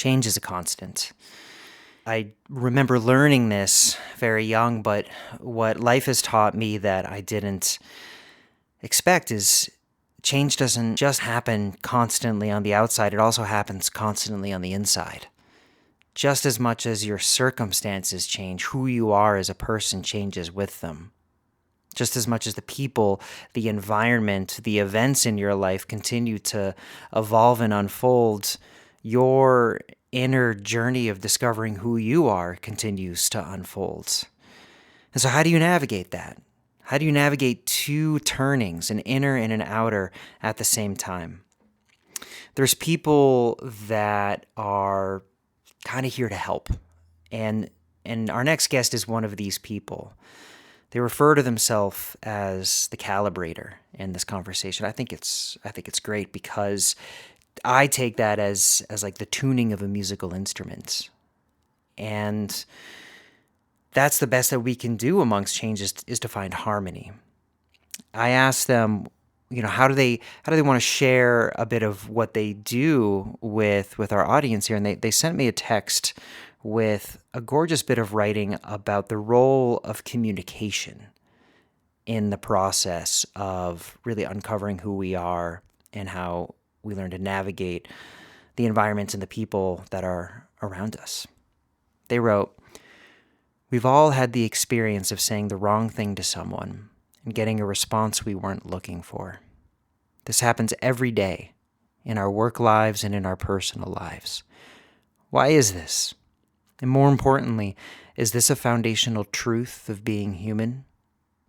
Change is a constant. I remember learning this very young, but what life has taught me that I didn't expect is change doesn't just happen constantly on the outside, it also happens constantly on the inside. Just as much as your circumstances change, who you are as a person changes with them. Just as much as the people, the environment, the events in your life continue to evolve and unfold, your inner journey of discovering who you are continues to unfold. And so how do you navigate that? How do you navigate two turnings, an inner and an outer, at the same time? There's people that are kind of here to help. And our next guest is one of these people. They refer to themselves as the Calibrator in this conversation. I think it's great because I take that as like the tuning of a musical instrument. And that's the best that we can do amongst changes is to find harmony. I asked them, how do they want to share a bit of what they do with our audience here? And they sent me a text with a gorgeous bit of writing about the role of communication in the process of really uncovering who we are and how we learn to navigate the environments and the people that are around us. They wrote, "We've all had the experience of saying the wrong thing to someone and getting a response we weren't looking for. This happens every day in our work lives and in our personal lives. Why is this? And more importantly, is this a foundational truth of being human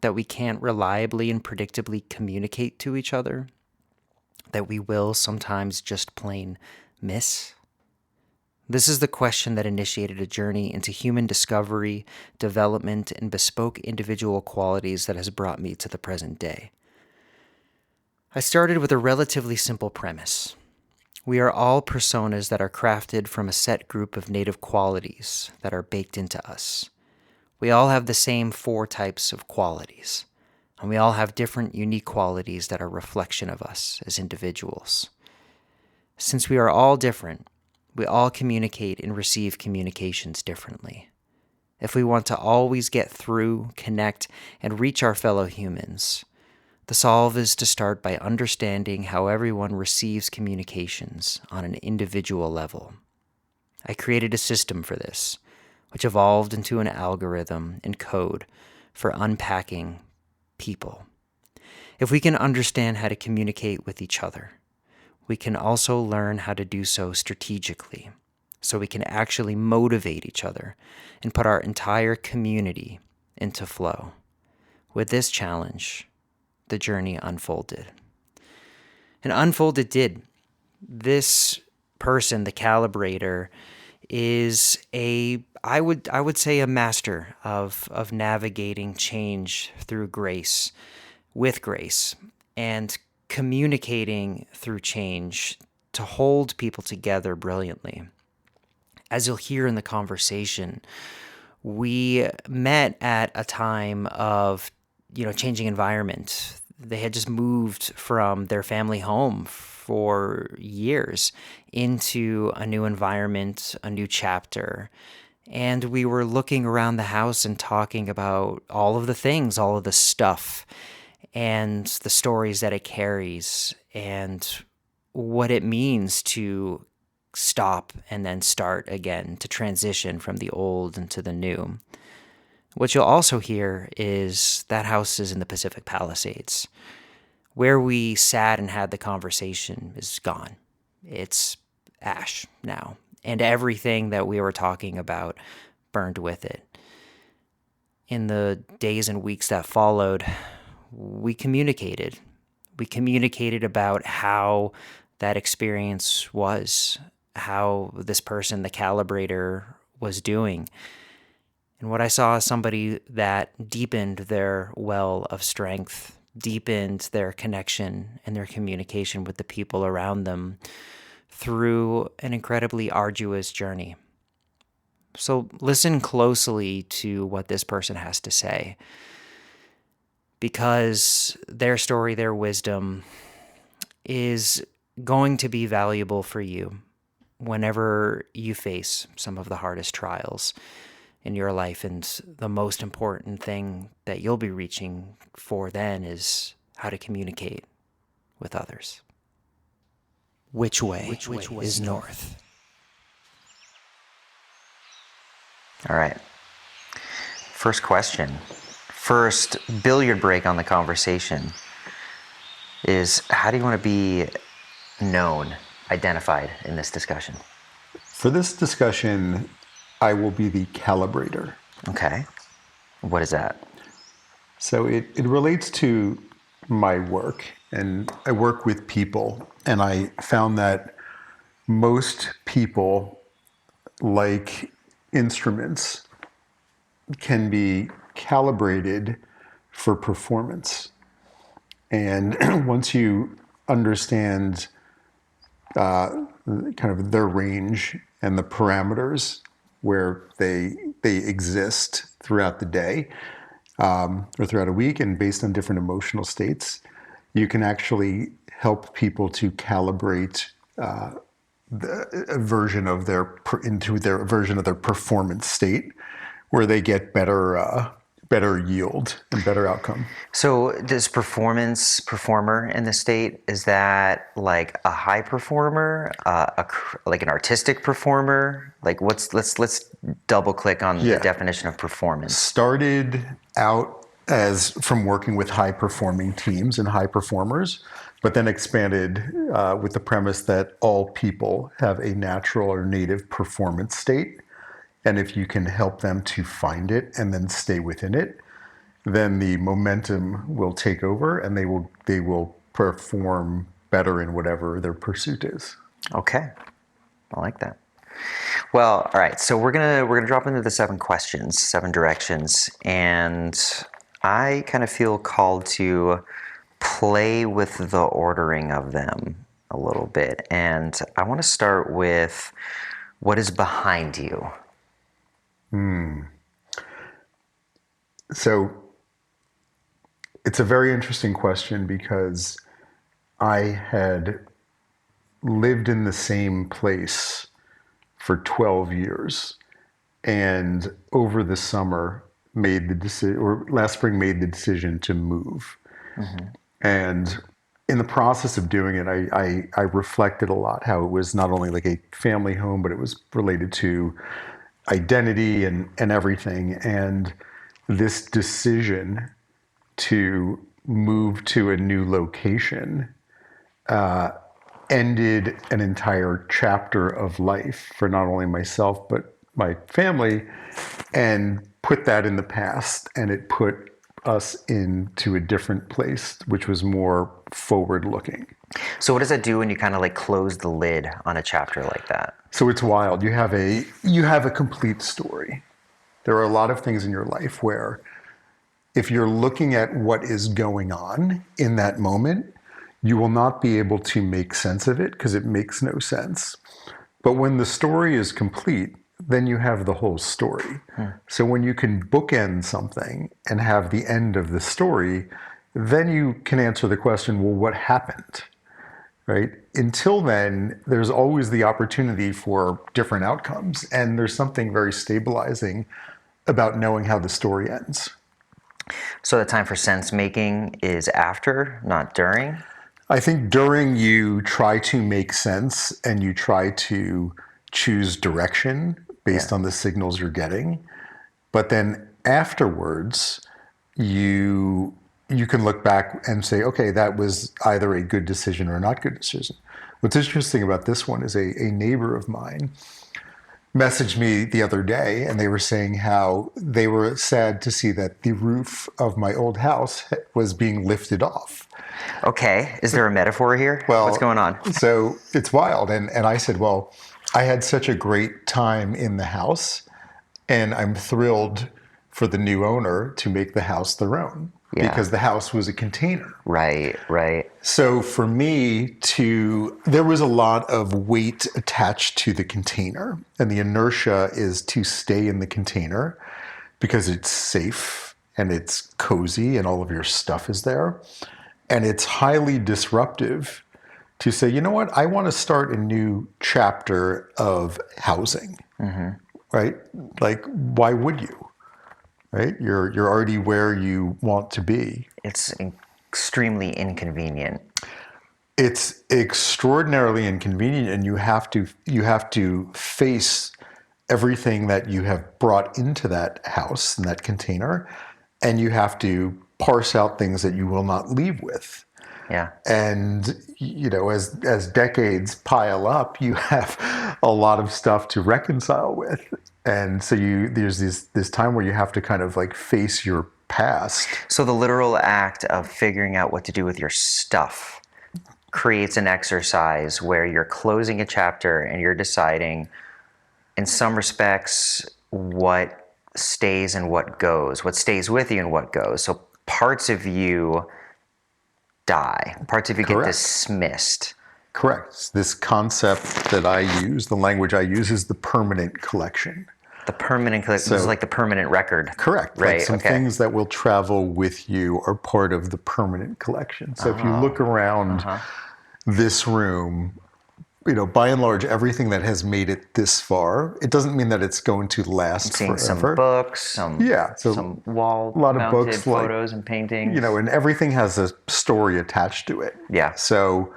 that we can't reliably and predictably communicate to each other? That we will sometimes just plain miss?" This is the question that initiated a journey into human discovery, development, and bespoke individual qualities that has brought me to the present day. I started with a relatively simple premise. We are all personas that are crafted from a set group of native qualities that are baked into us. We all have the same 4 types of qualities, and we all have different unique qualities that are a reflection of us as individuals. Since we are all different, we all communicate and receive communications differently. If we want to always get through, connect, and reach our fellow humans, the solve is to start by understanding how everyone receives communications on an individual level. I created a system for this, which evolved into an algorithm and code for unpacking people. If we can understand how to communicate with each other, we can also learn how to do so strategically, so we can actually motivate each other and put our entire community into flow. With this challenge, the journey unfolded. And unfold it did. This person, the Calibrator, is I would say a master of navigating change through grace, with grace, and communicating through change to hold people together brilliantly. As you'll hear in the conversation, we met at a time of changing environment. They had just moved from their family home for years into a new environment, a new chapter. And we were looking around the house and talking about all of the things, all of the stuff, and the stories that it carries, and what it means to stop and then start again, to transition from the old into the new. What you'll also hear is that house is in the Pacific Palisades. Where we sat and had the conversation is gone. It's ash now. And everything that we were talking about burned with it. In the days and weeks that followed, we communicated. We communicated about how that experience was, how this person, the Calibrator, was doing. And what I saw is somebody that deepened their well of strength, deepened their connection and their communication with the people around them through an incredibly arduous journey. So listen closely to what this person has to say, because their story, their wisdom is going to be valuable for you. whenever you face some of the hardest trials in your life, and the most important thing that you'll be reaching for then is how to communicate with others. Which way is north? All right. First question. First billiard break on the conversation is, how do you want to be known, identified in this discussion? For this discussion, I will be the calibrator. Okay. What is that? So it relates to my work, and I work with people, and I found that most people, like instruments, can be calibrated for performance. And once you understand kind of their range and the parameters where they exist throughout the day or throughout a week, and based on different emotional states, you can actually help people to calibrate a version of into their version of their performance state, where they get better yield and better outcome. So this performer in the state, is that like a high performer, like an artistic performer? Like let's double click on the definition of performance. Started out as from working with high performing teams and high performers, but then expanded with the premise that all people have a natural or native performance state. And if you can help them to find it and then stay within it, then the momentum will take over, and they will perform better in whatever their pursuit is. Okay, I like that. Well, all right. So we're gonna drop into the 7 questions, 7 directions, and I kind of feel called to play with the ordering of them a little bit, and I want to start with what is behind you. So it's a very interesting question, because I had lived in the same place for 12 years, and over the summer made the decision, or last spring made the decision to move. Mm-hmm. And in the process of doing it, I reflected a lot how it was not only like a family home, but it was related to identity and everything. And this decision to move to a new location ended an entire chapter of life for not only myself, but my family, and put that in the past. And it put us into a different place, which was more forward looking. So what does that do when you kind of like close the lid on a chapter like that? So it's wild. You have a complete story. There are a lot of things in your life where, if you're looking at what is going on in that moment, you will not be able to make sense of it, because it makes no sense. But when the story is complete, then you have the whole story. So when you can bookend something and have the end of the story, then you can answer the question, well, what happened? Right? Until then, there's always the opportunity for different outcomes. And there's something very stabilizing about knowing how the story ends. So the time for sense making is after, not during? I think during, you try to make sense and you try to choose direction based on the signals you're getting. But then afterwards, you can look back and say, okay, that was either a good decision or a not good decision. What's interesting about this one is a neighbor of mine messaged me the other day, and they were saying how they were sad to see that the roof of my old house was being lifted off. Okay. Is there a metaphor here? Well, what's going on? So it's wild. And I said, well, I had such a great time in the house, and I'm thrilled for the new owner to make the house their own. Yeah. Because the house was a container. Right. So for me there was a lot of weight attached to the container, and the inertia is to stay in the container because it's safe and it's cozy and all of your stuff is there. And it's highly disruptive to say, you know what, I want to start a new chapter of housing, right? Like, why would you? Right? You're already where you want to be. It's extremely inconvenient. It's extraordinarily inconvenient, and you have to face everything that you have brought into that house and that container, and you have to parse out things that you will not leave with. Yeah. And as decades pile up, you have a lot of stuff to reconcile with, and so there's this time where you have to kind of like face your past. So the literal act of figuring out what to do with your stuff creates an exercise where you're closing a chapter and you're deciding, in some respects, what stays and what goes, what stays with you and what goes. So parts of you die, parts of you get dismissed. Correct. This concept that I use, the language I use, is the permanent collection. The permanent collection, this is like the permanent record. Correct. Right. Like some things that will travel with you are part of the permanent collection. So if you look around this room, by and large, everything that has made it this far, it doesn't mean that it's going to last forever. Some books, some wall, a lot of books, photos and paintings. And everything has a story attached to it. Yeah. So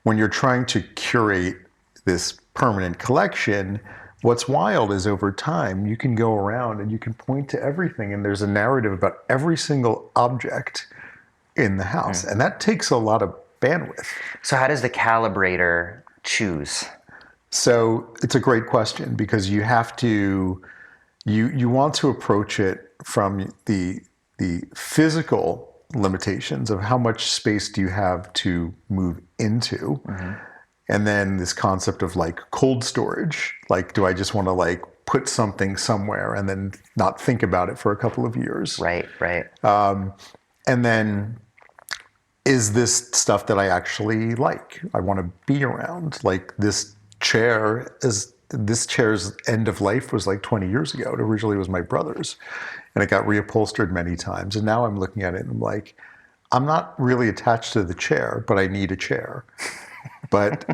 when you're trying to curate this permanent collection, what's wild is over time, you can go around and you can point to everything, and there's a narrative about every single object in the house. And that takes a lot of bandwidth. So how does the calibrator choose? So it's a great question, because you have to, you want to approach it from the physical limitations of how much space do you have to move into. And then this concept of like cold storage, like, do I just want to like put something somewhere and then not think about it for a couple of years? Right. And then, is this stuff that I actually like? I want to be around. Like this chair's end of life was like 20 years ago. It originally was my brother's, and it got reupholstered many times. And now I'm looking at it and I'm like, I'm not really attached to the chair, but I need a chair. But,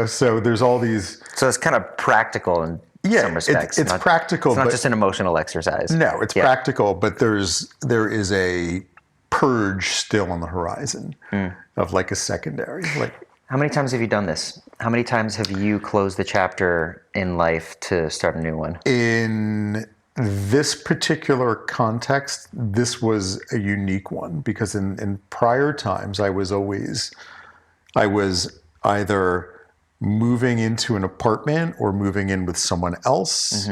so there's all these. So it's kind of practical in some respects. It's practical. It's not just an emotional exercise. No, it's practical, but there is a purge still on the horizon of like a secondary. Like, how many times have you done this? How many times have you closed the chapter in life to start a new one? In this particular context, this was a unique one, because in prior times, I was either moving into an apartment or moving in with someone else,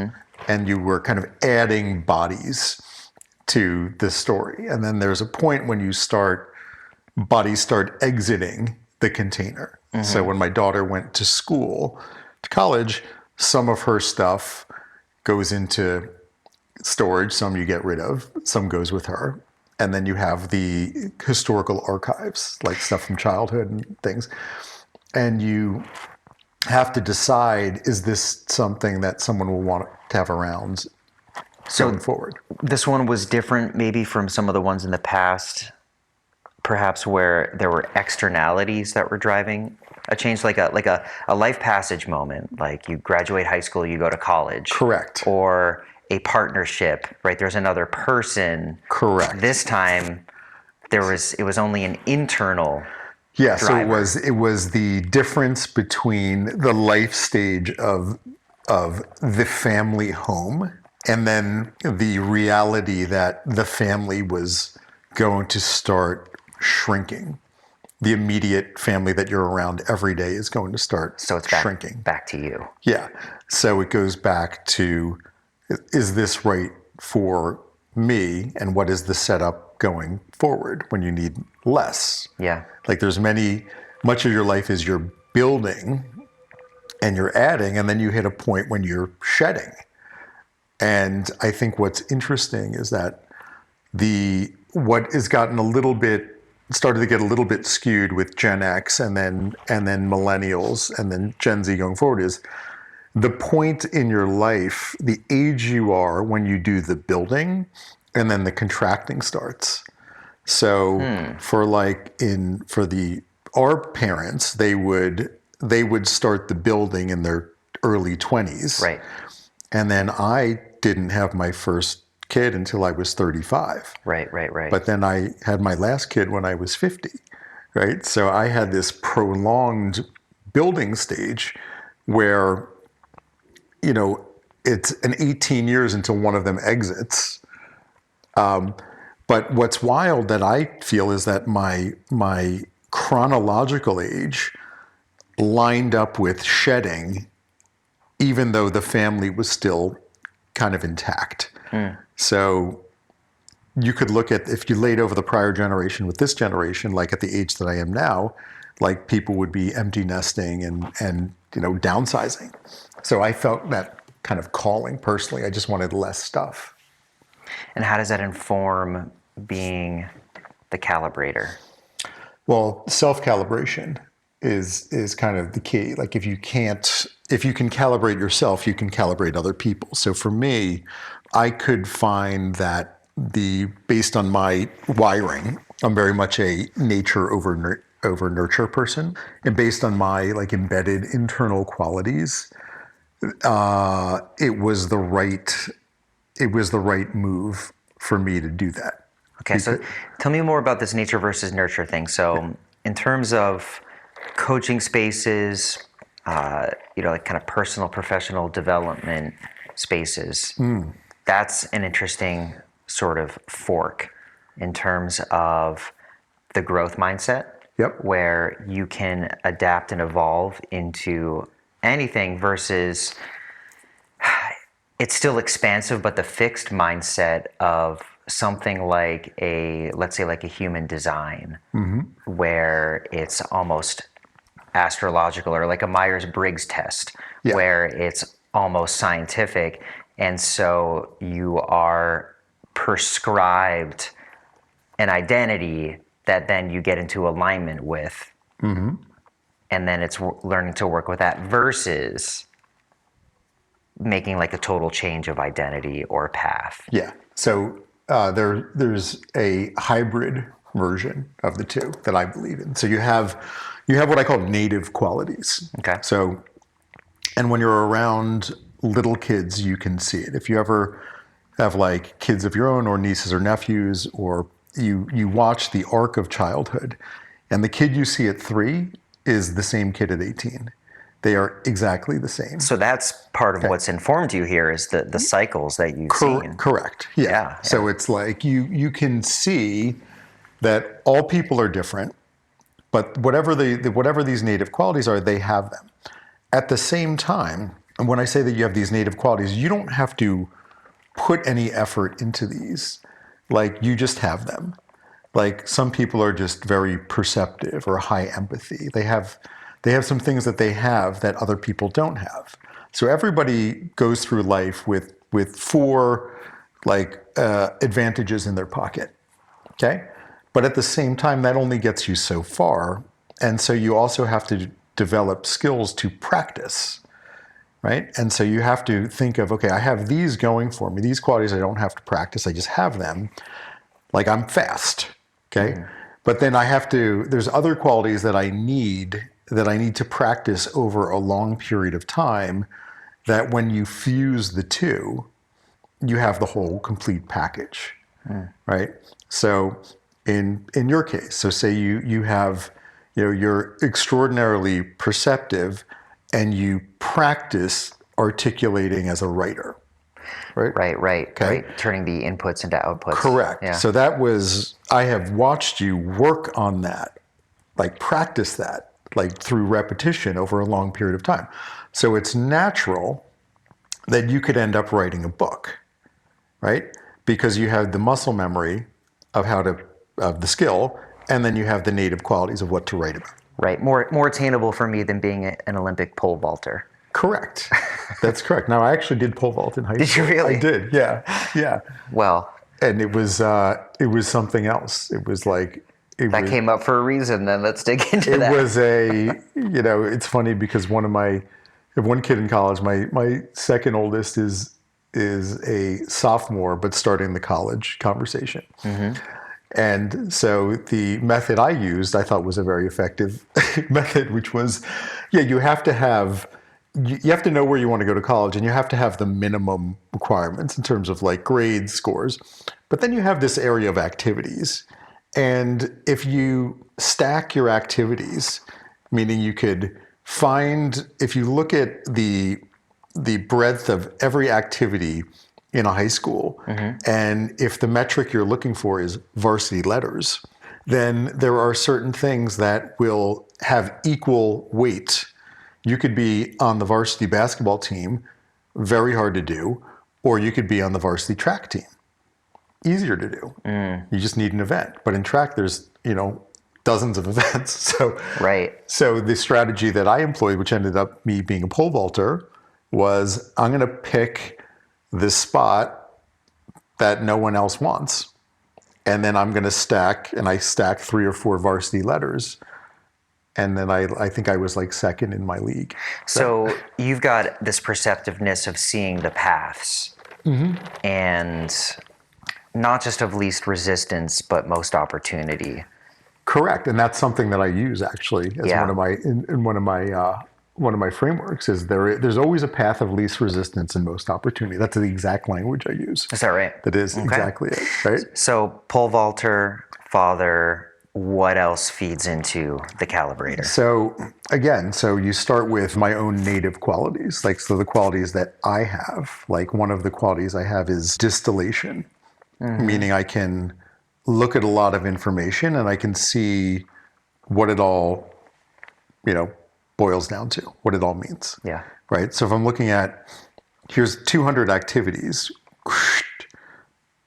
and you were kind of adding bodies to the story. And then there's a point when bodies start exiting the container. So when my daughter went to college, some of her stuff goes into storage, some you get rid of, some goes with her. And then you have the historical archives, like stuff from childhood and things. And you have to decide, is this something that someone will want to have around going forward? This one was different maybe from some of the ones in the past, perhaps where there were externalities that were driving a change, like a life passage moment, like you graduate high school, you go to college. Correct. Or a partnership, right? There's another person. Correct. This time it was only an internal driver. So it was the difference between the life stage of the family home, and then the reality that the family was going to start shrinking. The immediate family that you're around every day is going to start shrinking. Back to you. Yeah. So it goes back to, is this right for me? And what is the setup going forward when you need less? Yeah. Like there's much of your life is you're building and you're adding, and then you hit a point when you're shedding. And I think what's interesting is that what has gotten started to get a little bit skewed with Gen X and then millennials and then Gen Z going forward is the point in your life, the age you are when you do the building, and then the contracting starts. So for the our parents, they would start the building in their early 20s. Right. And then I didn't have my first kid until I was 35. Right. But then I had my last kid when I was 50, right? So I had this prolonged building stage where, it's an 18 years until one of them exits. But what's wild that I feel is that my chronological age lined up with shedding, even though the family was still kind of intact. So you could look at, if you laid over the prior generation with this generation, like at the age that I am now, like people would be empty nesting and downsizing. So I felt that kind of calling personally. I just wanted less stuff. And how does that inform being the calibrator? Well, self-calibration is kind of the key. Like if you can calibrate yourself, you can calibrate other people. So for me, I could find that based on my wiring, I'm very much a nature over nurture person, and based on my like embedded internal qualities, it was the right move for me to do that. Okay, so tell me more about this nature versus nurture thing. So in terms of coaching spaces, like kind of personal, professional development spaces, that's an interesting sort of fork in terms of the growth mindset. Yep. Where you can adapt and evolve into anything versus it's still expansive, but the fixed mindset of something like let's say like a human design, where it's almost astrological, or like a Myers-Briggs test, where it's almost scientific. And so you are prescribed an identity that then you get into alignment with. And then it's learning to work with that versus making like a total change of identity or path. Yeah. So there's a hybrid version of the two that I believe in. So you have what I call native qualities. Okay. So, and when you're around little kids, you can see it. If you ever have like kids of your own or nieces or nephews, or you watch the arc of childhood, and the kid you see at 3 is the same kid at 18. They are exactly the same. So that's part of what's informed you here is the cycles that you've seen. Correct. Yeah. So it's like you can see that all people are different, but whatever these native qualities are, they have them. At the same time, and when I say that you have these native qualities, you don't have to put any effort into these. Like you just have them. Like some people are just very perceptive or high empathy. They have some things that they have that other people don't have. So everybody goes through life with 4 advantages in their pocket. Okay? But at the same time, that only gets you so far. And so you also have to develop skills to practice. Right? And so you have to think of, okay, I have these going for me. These qualities I don't have to practice. I just have them. Like I'm fast. Okay? But then there's other qualities that I need to practice over a long period of time, that when you fuse the two, you have the whole complete package. Right? So in your case, so say you have, you're extraordinarily perceptive, and you practice articulating as a writer, right? Right. Okay. Right. Turning the inputs into outputs. Correct. Yeah. So I have watched you work on that, like practice that, like through repetition over a long period of time. So it's natural that you could end up writing a book, right? Because you have the muscle memory of the skill, and then you have the native qualities of what to write about. Right. More attainable for me than being an Olympic pole vaulter. Correct. That's correct. Now, I actually did pole vault in high school. Did you really? I did. Yeah. Well. And it was something else. It was like came up for a reason. Then let's dig into that. It was it's funny because I have one kid in college. My second oldest is a sophomore, but starting the college conversation. And so the method I used, I thought was a very effective method, which was, yeah, you have to know where you want to go to college, and you have to have the minimum requirements in terms of like grades, scores. But then you have this area of activities. And if you stack your activities, meaning you could find, if you look at the breadth of every activity in a high school, and if the metric you're looking for is varsity letters, then there are certain things that will have equal weight. You could be on the varsity basketball team, very hard to do, or you could be on the varsity track team, easier to do. You just need an event. But in track, there's, dozens of events. Right. So the strategy that I employed, which ended up me being a pole vaulter, was I'm going to pick this spot that no one else wants. And then I'm going to stack, and I stacked 3 or 4 varsity letters. And then I think I was like second in my league. So you've got this perceptiveness of seeing the paths, and not just of least resistance, but most opportunity. Correct, and that's something that I use actually as Yeah. one of my in one of my frameworks. Is there's always a path of least resistance and most opportunity. That's the exact language I use. Is that right? That is exactly it, right? So pole vaulter, father, what else feeds into the calibrator? So again, so you start with my own native qualities, like so the qualities that I have. Like one of the qualities I have is distillation, meaning I can look at a lot of information and I can see what it all, boils down to, what it all means. Yeah. Right. So if I'm looking at, here's 200 activities,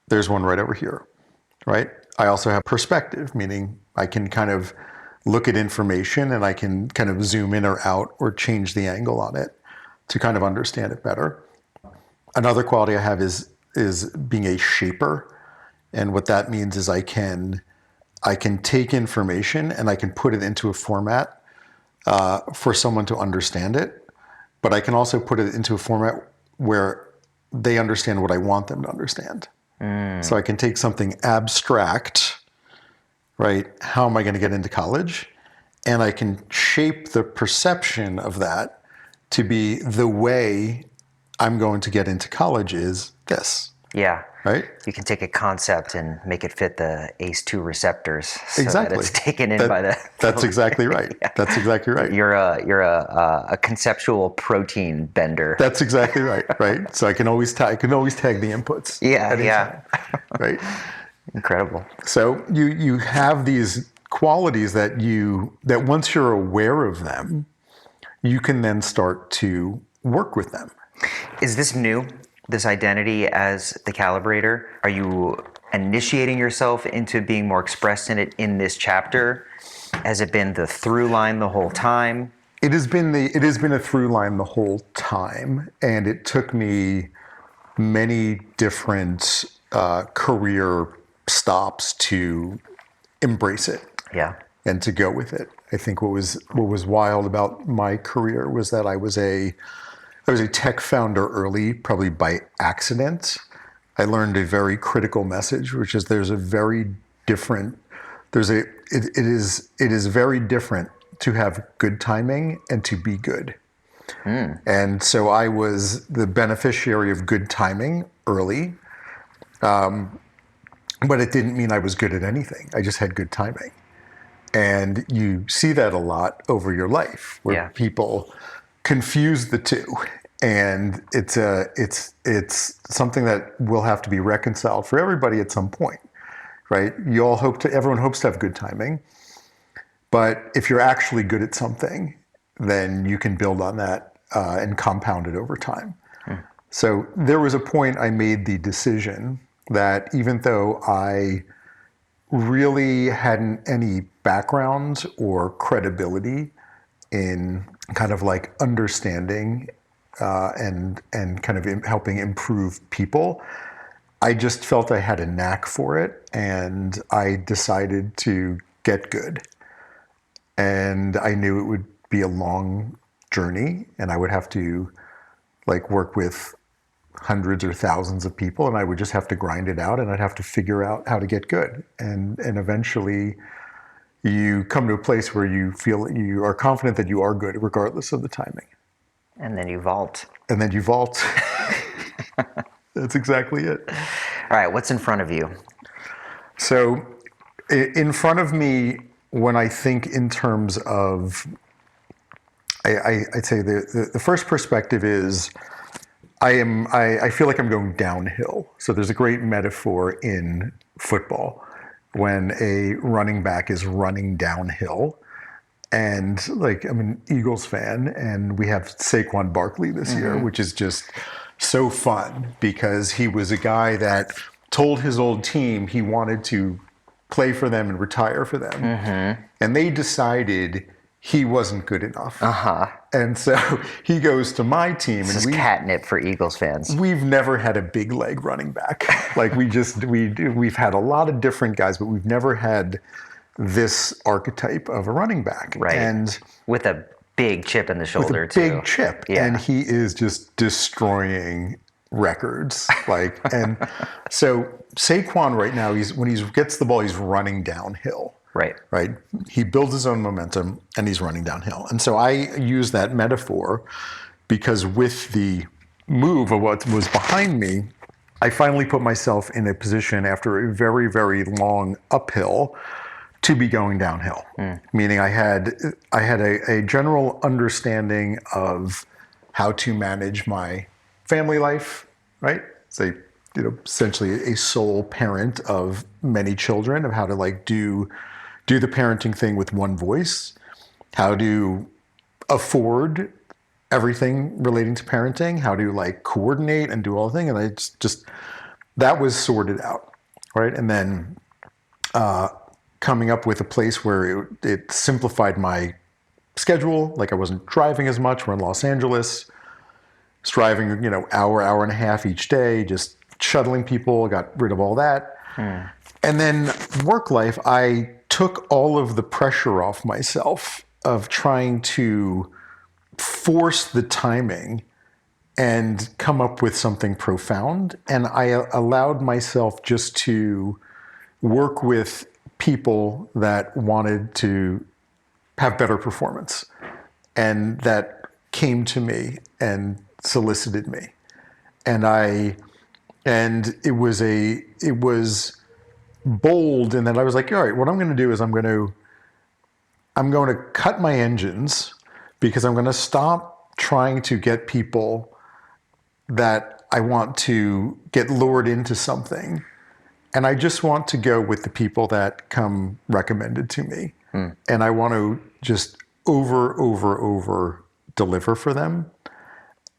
there's one right over here. Right. I also have perspective, meaning I can kind of look at information and I can kind of zoom in or out or change the angle on it to kind of understand it better. Another quality I have is being a shaper. And what that means is I can take information and I can put it into a format for someone to understand it, but I can also put it into a format where they understand what I want them to understand. So I can take something abstract, right? How am I going to get into college? And I can shape the perception of that to be the way I'm going to get into college is this. Yeah. Right? You can take a concept and make it fit the ACE2 receptors so Exactly. that it's taken in by the... That's exactly right. Yeah. That's exactly right. You're a conceptual protein bender. That's exactly right. Right. So I can always tag the inputs. Yeah. anytime, Yeah. Right. Incredible. So you have these qualities that once you're aware of them, you can then start to work with them. Is this new? This identity as the calibrator? Are you initiating yourself into being more expressed in it in this chapter? Has it been the through line the whole time? It has been a through line the whole time, and it took me many different career stops to embrace it. Yeah. And to go with it. I think what was wild about my career was that I was a tech founder early, probably by accident. I learned a very critical message, which is it is very different to have good timing and to be good. And so I was the beneficiary of good timing early, but it didn't mean I was good at anything. I just had good timing. And you see that a lot over your life where people confuse the two. And it's something that will have to be reconciled for everybody at some point, right? Everyone hopes to have good timing, but if you're actually good at something, then you can build on that and compound it over time. So there was a point I made the decision that even though I really hadn't any background or credibility in kind of like understanding and kind of helping improve people, I just felt I had a knack for it, and I decided to get good. And I knew it would be a long journey, and I would have to like work with hundreds or thousands of people, and I would just have to grind it out, and I'd have to figure out how to get good. And eventually you come to a place where you feel you are confident that you are good regardless of the timing. And then you vault. And then you vault. That's exactly it. All right, what's in front of you? So in front of me, when I think in terms of, I'd say the first perspective is I feel like I'm going downhill. So there's a great metaphor in football when a running back is running downhill. And like, I'm an Eagles fan, and we have Saquon Barkley this year, which is just so fun because he was a guy that told his old team he wanted to play for them and retire for them. And they decided he wasn't good enough. And so he goes to my team. This is catnip for Eagles fans. We've never had a big leg running back. Like we've had a lot of different guys, but we've never had this archetype of a running back. Right. And with a big chip in the shoulder, with a big chip. Yeah. And he is just destroying records. Like, and so Saquon right now, when he gets the ball, he's running downhill. Right. He builds his own momentum and he's running downhill. And so I use that metaphor because with the move of what was behind me, I finally put myself in a position after a very, very long uphill to be going downhill. Meaning I had a general understanding of how to manage my family life, right? So, essentially a sole parent of many children, of how to like do the parenting thing with one voice, how to afford everything relating to parenting, how to like coordinate and do all the thing. And I just that was sorted out, right? And then coming up with a place where it simplified my schedule. Like I wasn't driving as much. We're in Los Angeles. Was driving, hour and a half each day, just shuttling people, got rid of all that. And then work life, I took all of the pressure off myself of trying to force the timing and come up with something profound. And I allowed myself just to work with people that wanted to have better performance and that came to me and solicited me. And it was bold, and then I was like, all right, what I'm going to do is I'm going to cut my engines because I'm going to stop trying to get people that I want to get lured into something. And I just want to go with the people that come recommended to me. And I want to just over deliver for them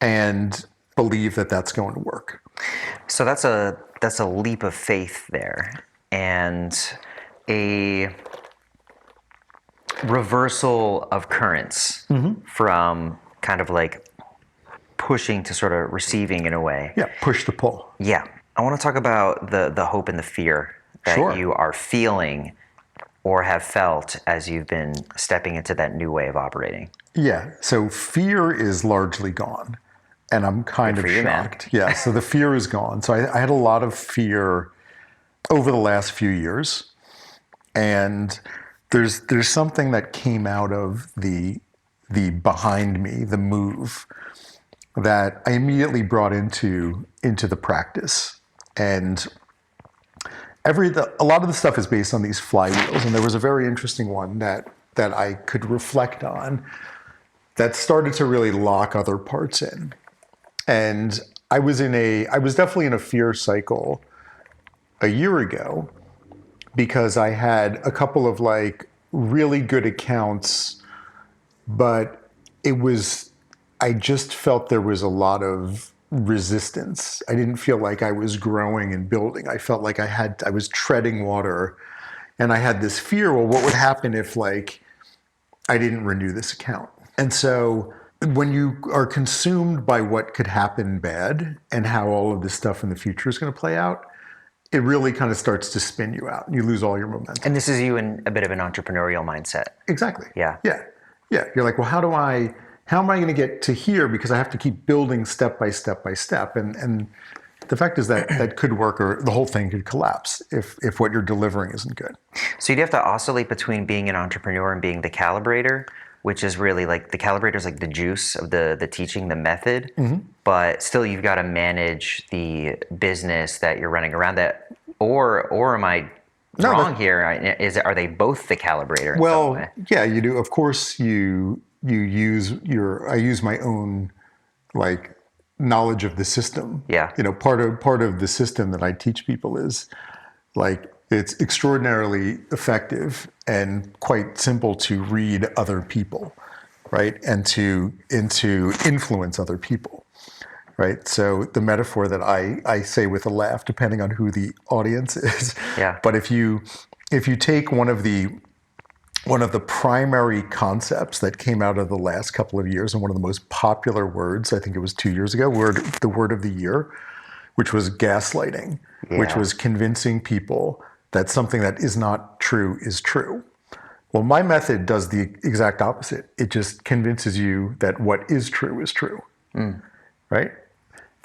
and believe that that's going to work. So that's a leap of faith there, and a reversal of currents from kind of like pushing to sort of receiving in a way. Yeah, push to pull. Yeah. I want to talk about the hope and the fear that you are feeling or have felt as you've been stepping into that new way of operating. Yeah. So fear is largely gone. And I'm kind of shocked. Yeah. So the fear is gone. So I had a lot of fear over the last few years. And there's something that came out of the behind me, the move, that I immediately brought into the practice. And a lot of the stuff is based on these flywheels. And there was a very interesting one that I could reflect on that started to really lock other parts in. And I was definitely in a fear cycle a year ago because I had a couple of like really good accounts, but I just felt there was a lot of resistance. I didn't feel like I was growing and building. I felt like I was treading water, and I had this fear, well, what would happen if like I didn't renew this account? And so when you are consumed by what could happen bad and how all of this stuff in the future is going to play out, it really kind of starts to spin you out. You lose all your momentum. And this is you in a bit of an entrepreneurial mindset. Exactly. Yeah. Yeah. Yeah. You're like, well, how do I how am I going to get to here? Because I have to keep building step by step by step. And the fact is that that could work, or the whole thing could collapse if what you're delivering isn't good. So you'd have to oscillate between being an entrepreneur and being the calibrator, which is really like the calibrator is like the juice of the teaching, the method. But still, you've got to manage the business that you're running around that. Or am I wrong here? Are they both the calibrator in some way? Yeah, you do. Of course, you use I use my own like knowledge of the system. Yeah. Part of the system that I teach people is like it's extraordinarily effective and quite simple to read other people, right? And to influence other people. Right. So the metaphor that I say with a laugh, depending on who the audience is. Yeah. But if you take one of the primary concepts that came out of the last couple of years, and one of the most popular words, I think it was 2 years ago, the word of the year, which was gaslighting, which was convincing people that something that is not true is true. Well, my method does the exact opposite. It just convinces you that what is true is true. Right?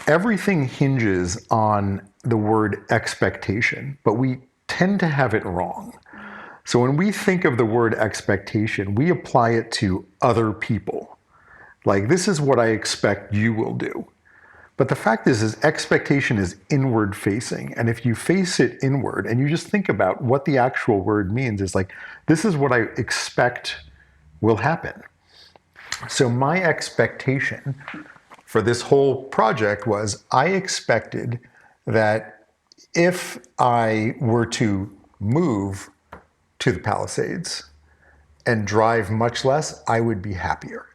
Everything hinges on the word expectation, but we tend to have it wrong. So when we think of the word expectation, we apply it to other people. Like, this is what I expect you will do. But the fact is expectation is inward facing. And if you face it inward and you just think about what the actual word means, is like, this is what I expect will happen. So my expectation for this whole project was I expected that if I were to move to the Palisades and drive much less, I would be happier.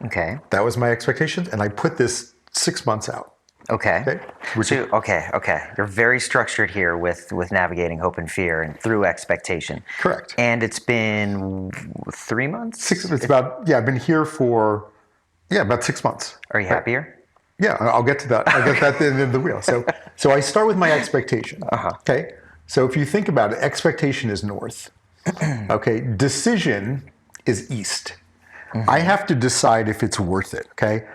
Okay. That was my expectations, and I put this 6 months out. Okay. Okay. You're very structured here with navigating hope and fear and through expectation. Correct. And it's been 3 months? I've been here for about 6 months. Are you happier? Yeah, I'll get to that. I'll get that at the end of the wheel. So I start with my expectation. Okay. So if you think about it, expectation is north. Okay. Decision is east. I have to decide if it's worth it. Okay.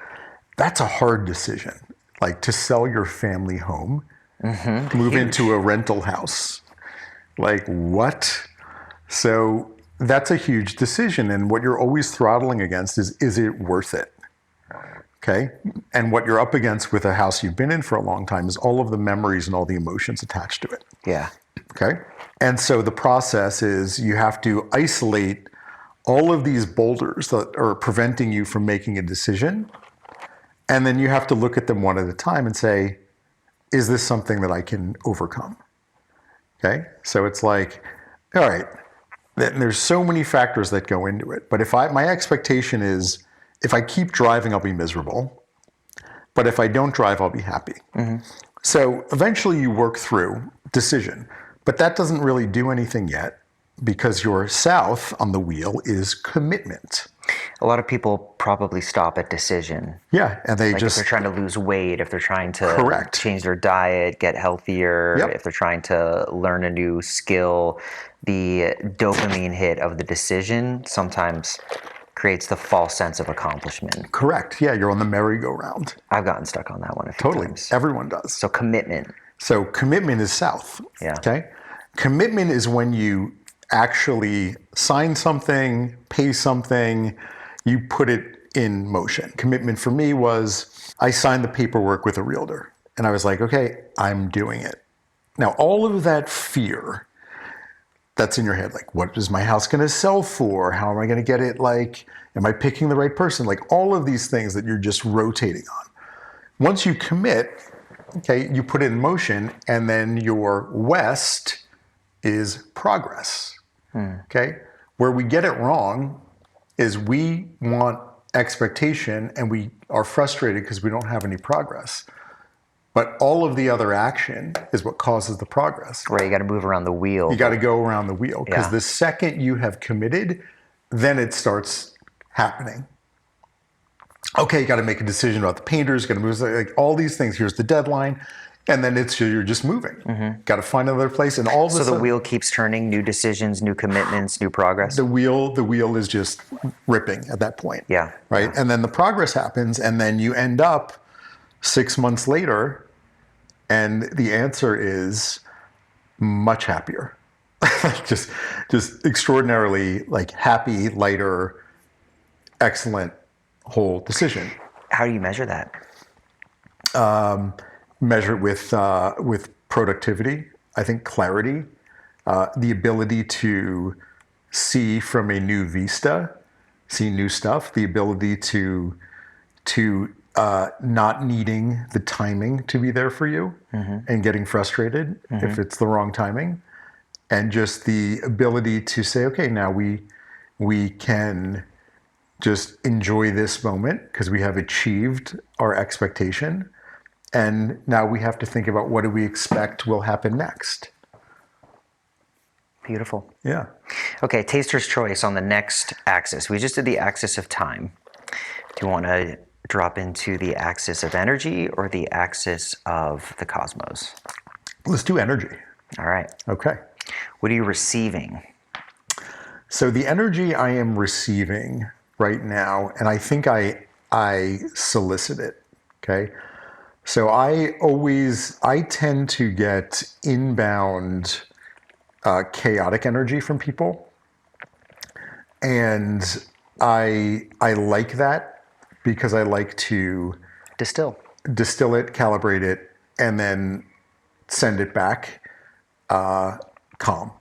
That's a hard decision. Like to sell your family home, move into a rental house. Like what? So that's a huge decision. And what you're always throttling against is it worth it? Okay. And what you're up against with a house you've been in for a long time is all of the memories and all the emotions attached to it. Yeah. Okay. And so the process is you have to isolate all of these boulders that are preventing you from making a decision. And then you have to look at them one at a time and say, is this something that I can overcome? Okay. So it's like, all right, there's so many factors that go into it. But my expectation is, if I keep driving, I'll be miserable. But if I don't drive, I'll be happy. So eventually you work through decision. But that doesn't really do anything yet, because your south on the wheel is commitment. A lot of people probably stop at decision. Yeah, and if they're trying to lose weight, if they're trying to change their diet, get healthier, if they're trying to learn a new skill, the dopamine hit of the decision sometimes creates the false sense of accomplishment. Correct. Yeah, you're on the merry-go-round. I've gotten stuck on that one a few times. Everyone does. So commitment. So commitment is south. Yeah. Okay. Commitment is when you actually sign something, pay something, you put it in motion. Commitment for me was I signed the paperwork with a realtor and I was like, okay, I'm doing it. Now, all of that fear that's in your head, like, what is my house going to sell for? How am I going to get it? Like, am I picking the right person? Like all of these things that you're just rotating on. Once you commit, okay, you put it in motion, and then your west is progress. Okay. Where we get it wrong is we want expectation and we are frustrated because we don't have any progress. But all of the other action is what causes the progress. Right. You got to move around the wheel. You got to go around the wheel, because the second you have committed, then it starts happening. Okay, you got to make a decision about the painters, got to move, like all these things. Here's the deadline. And then you're just moving. Got to find another place, and all of a So the sudden, wheel keeps turning, new decisions, new commitments, new progress. the wheel is just ripping at that point. Yeah. Right. Yeah. And then the progress happens, and then you end up 6 months later, and the answer is much happier. just extraordinarily like happy, lighter, excellent whole decision. How do you measure that? Measure it with productivity. I think clarity, the ability to see from a new vista, see new stuff, the ability to not needing the timing to be there for you and getting frustrated if it's the wrong timing, and just the ability to say, okay, now we can just enjoy this moment because we have achieved our expectation. And now we have to think about what do we expect will happen next. Beautiful. Yeah. Okay, taster's choice on the next axis. We just did the axis of time. Do you want to drop into the axis of energy or the axis of the cosmos? Let's do energy. All right. Okay. What are you receiving? So the energy I am receiving right now, and I think I solicit it. Okay. So I tend to get inbound chaotic energy from people, and I like that because I like to Distill it, calibrate it, and then send it back calm.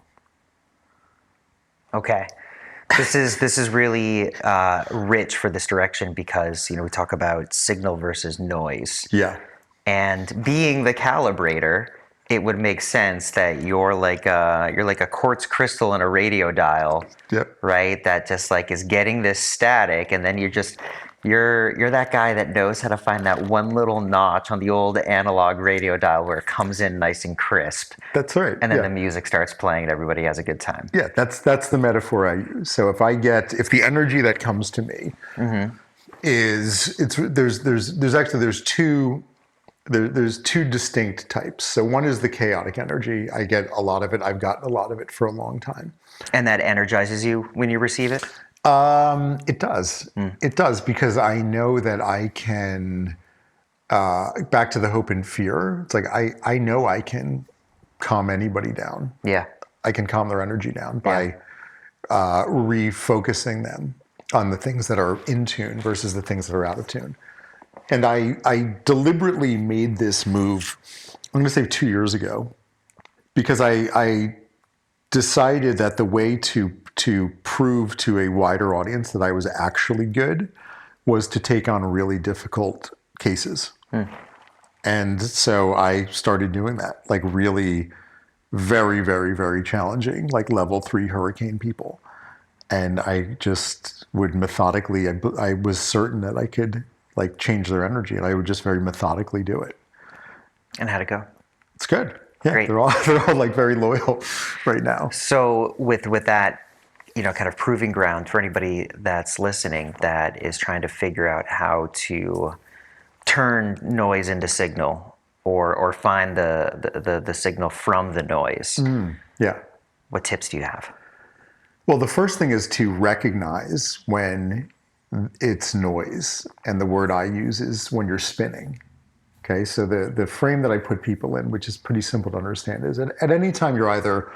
Okay. This is really rich for this direction because we talk about signal versus noise. Yeah. And being the calibrator, it would make sense that you're like a quartz crystal in a radio dial, Yep. right? That just like is getting this static, and then you're that guy that knows how to find that one little notch on the old analog radio dial where it comes in nice and crisp. That's right. And then yeah. the music starts playing and everybody has a good time. Yeah, that's the metaphor I use. So if the energy that comes to me is there's two distinct types. So one is the chaotic energy. I get a lot of it. I've gotten a lot of it for a long time. And that energizes you when you receive it? It does. It does, because I know that I can, back to the hope and fear. It's like, I know I can calm anybody down. Yeah. I can calm their energy down by refocusing them on the things that are in tune versus the things that are out of tune. And I deliberately made this move, I'm going to say 2 years ago, because I decided that the way to prove to a wider audience that I was actually good was to take on really difficult cases. And so I started doing that, like really very, very, very challenging, like level 3 hurricane people. And I just would methodically, I was certain that I could like change their energy, and I would just very methodically do it. And how'd it go? It's good. Yeah, Great. they're all like very loyal right now. So with that, kind of proving ground for anybody that's listening that is trying to figure out how to turn noise into signal or find the signal from the noise. Yeah. What tips do you have? Well, the first thing is to recognize when it's noise, and the word I use is when you're spinning. Okay, so the frame that I put people in, which is pretty simple to understand, is at any time you're either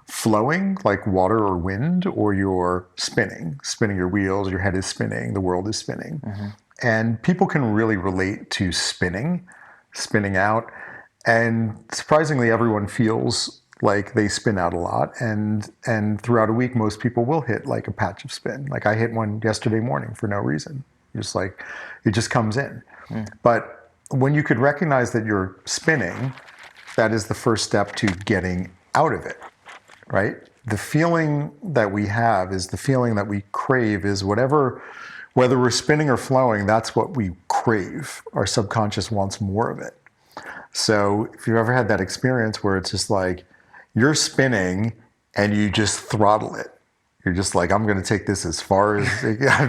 flowing like water or wind, or you're spinning your wheels, your head is spinning, the world is spinning. And people can really relate to spinning out. And surprisingly, everyone feels like they spin out a lot. And throughout a week, most people will hit like a patch of spin. Like I hit one yesterday morning for no reason. Just like, it just comes in. But when you could recognize that you're spinning, that is the first step to getting out of it, right? The feeling that we have is the feeling that we crave is whatever, whether we're spinning or flowing, that's what we crave. Our subconscious wants more of it. So if you've ever had that experience where it's just like, you're spinning and you just throttle it. You're just like, I'm going to take this as far as, I'm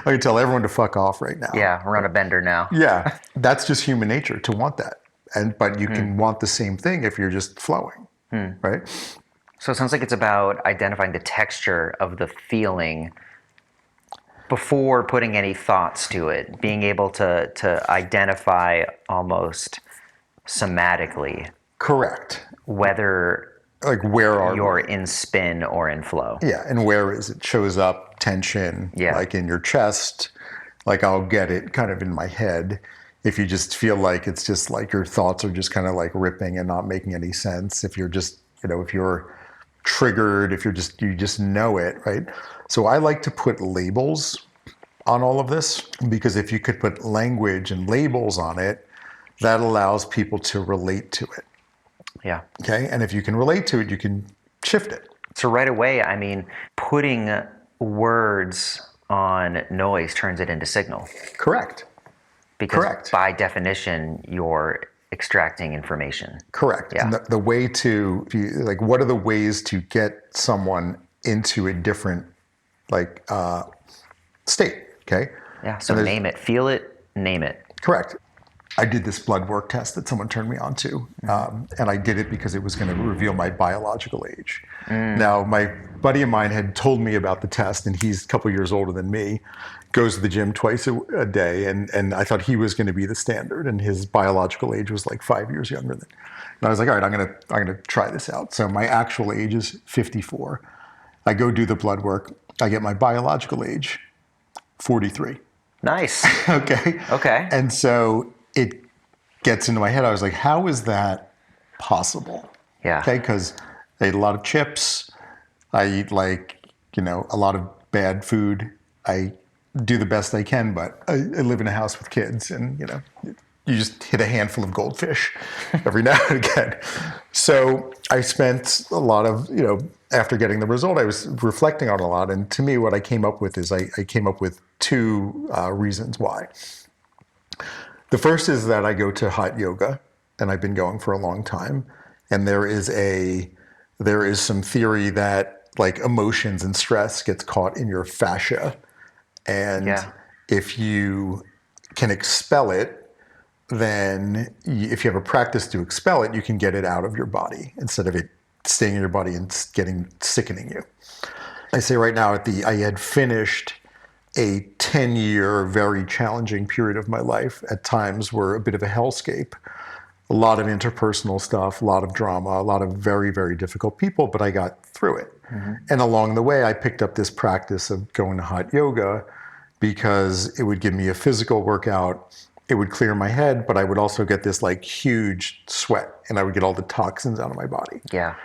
going to tell everyone to fuck off right now. Yeah, we're on a bender now. Yeah, that's just human nature to want that. but you can want the same thing if you're just flowing, right? So it sounds like it's about identifying the texture of the feeling before putting any thoughts to it, being able to identify almost somatically Correct. whether Like where are you're we? in spin or in flow. Yeah, and where is it? Shows up tension, Yeah. like in your chest. Like I'll get it kind of in my head. If you just feel like it's just like your thoughts are just kind of like ripping and not making any sense. If you're just, if you're triggered, if you just know it, right? So I like to put labels on all of this because if you could put language and labels on it, that allows people to relate to it. Yeah. Okay. And if you can relate to it, you can shift it. So right away, I mean, putting words on noise turns it into signal. Correct. Because Correct. by definition, you're extracting information. Correct. Yeah. And the way to, like, what are the ways to get someone into a different, like, state? Okay. Yeah. So name it, feel it, name it. Correct. I did this blood work test that someone turned me on to, and I did it because it was going to reveal my biological age. Now, my buddy of mine had told me about the test, and he's a couple years older than me, goes to the gym twice a day, and I thought he was going to be the standard, and his biological age was like 5 years younger than. And I was like, all right, I'm gonna try this out. So my actual age is 54. I go do the blood work. I get my biological age, 43. Nice. Okay. Okay. And so it gets into my head. I was like, how is that possible? Yeah. Okay. Because I eat a lot of chips. I eat a lot of bad food. I do the best I can, but I live in a house with kids and, you just hit a handful of goldfish every now and again. So I spent a lot of, after getting the result, I was reflecting on a lot. And to me, what I came up with is I came up with two reasons why. The first is that I go to hot yoga, and I've been going for a long time. And there is some theory that like emotions and stress gets caught in your fascia. And if you can expel it, then if you have a practice to expel it, you can get it out of your body instead of it staying in your body and sickening you. I say right now I had finished a 10-year, very challenging period of my life. At times were a bit of a hellscape. A lot of interpersonal stuff, a lot of drama, a lot of very, very difficult people, but I got through it. And along the way, I picked up this practice of going to hot yoga because it would give me a physical workout. It would clear my head, but I would also get this like huge sweat and I would get all the toxins out of my body. Yeah.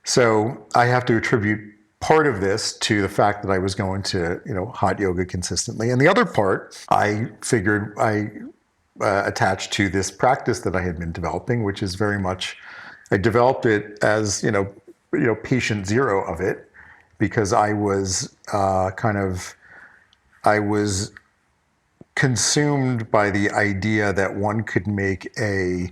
So I have to attribute part of this to the fact that I was going to, hot yoga consistently. And the other part, I figured I attached to this practice that I had been developing, which is very much, I developed it as, patient zero of it because I was I was consumed by the idea that one could make a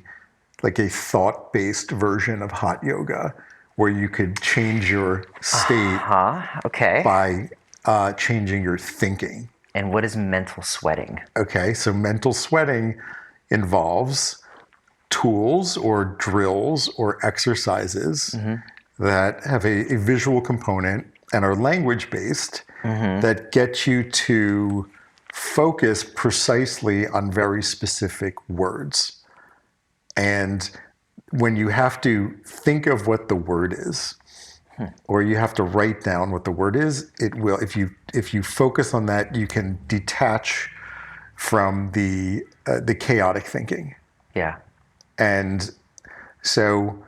thought-based version of hot yoga where you could change your state Okay. by changing your thinking. And what is mental sweating? Okay, so mental sweating involves tools or drills or exercises that have a visual component and are language-based that get you to focus precisely on very specific words. And when you have to think of what the word is, or you have to write down what the word is, it will, if you focus on that, you can detach from the chaotic thinking. Yeah. And so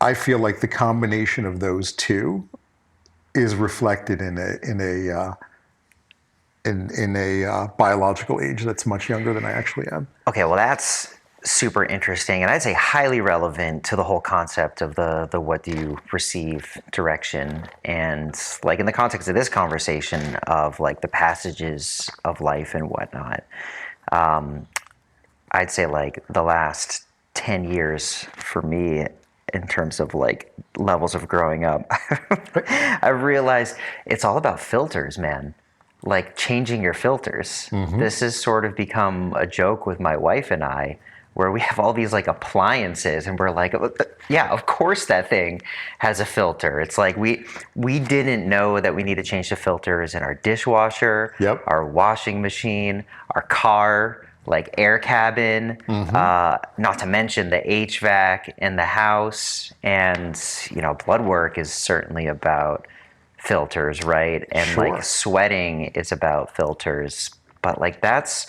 I feel like the combination of those two is reflected in a biological age that's much younger than I actually am. Okay, well that's super interesting, and I'd say highly relevant to the whole concept of the what do you perceive direction, and like in the context of this conversation of like the passages of life and whatnot. I'd say like the last 10 years for me in terms of like levels of growing up, I've realized it's all about filters, man. like changing your filters. This has sort of become a joke with my wife and I, where we have all these like appliances and we're like, "Oh, yeah, of course that thing has a filter." It's like we didn't know that we need to change the filters in our dishwasher, Yep. our washing machine, our car, like air cabin, not to mention the HVAC in the house. And, blood work is certainly about filters, right? And like Sure. sweating is about filters. But like that's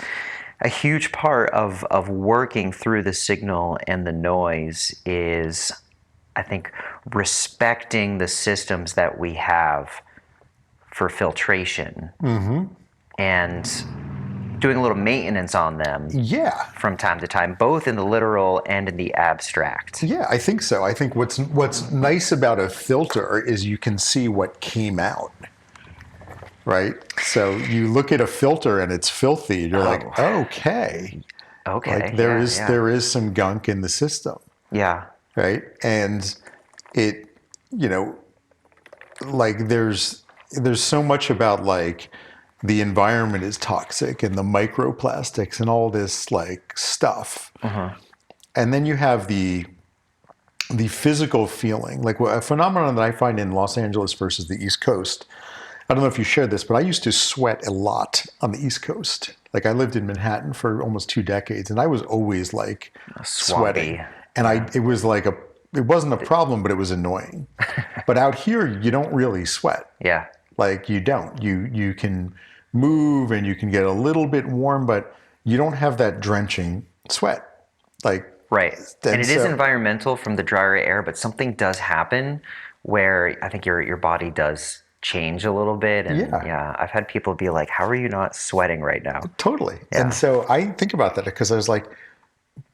a huge part of working through the signal and the noise is, I think, respecting the systems that we have for filtration and doing a little maintenance on them Yeah. from time to time, both in the literal and in the abstract. Yeah, I think so. I think what's nice about a filter is you can see what came out. Right? So you look at a filter and it's filthy. You're like, okay. Okay. Like there is some gunk in the system. Yeah. Right? And it, like there's so much about like the environment is toxic and the microplastics and all this like stuff. And then you have the physical feeling, like a phenomenon that I find in Los Angeles versus the East Coast. I don't know if you shared this, but I used to sweat a lot on the East Coast. Like I lived in Manhattan for almost 2 decades, and I was always like sweating. And it wasn't a problem, but it was annoying. But out here, you don't really sweat. Yeah. Like you don't. You can move and you can get a little bit warm, but you don't have that drenching sweat. Like right. And it is environmental from the drier air, but something does happen where I think your body does change a little bit. And yeah, I've had people be like, how are you not sweating right now? Totally. Yeah. And so I think about that because I was like,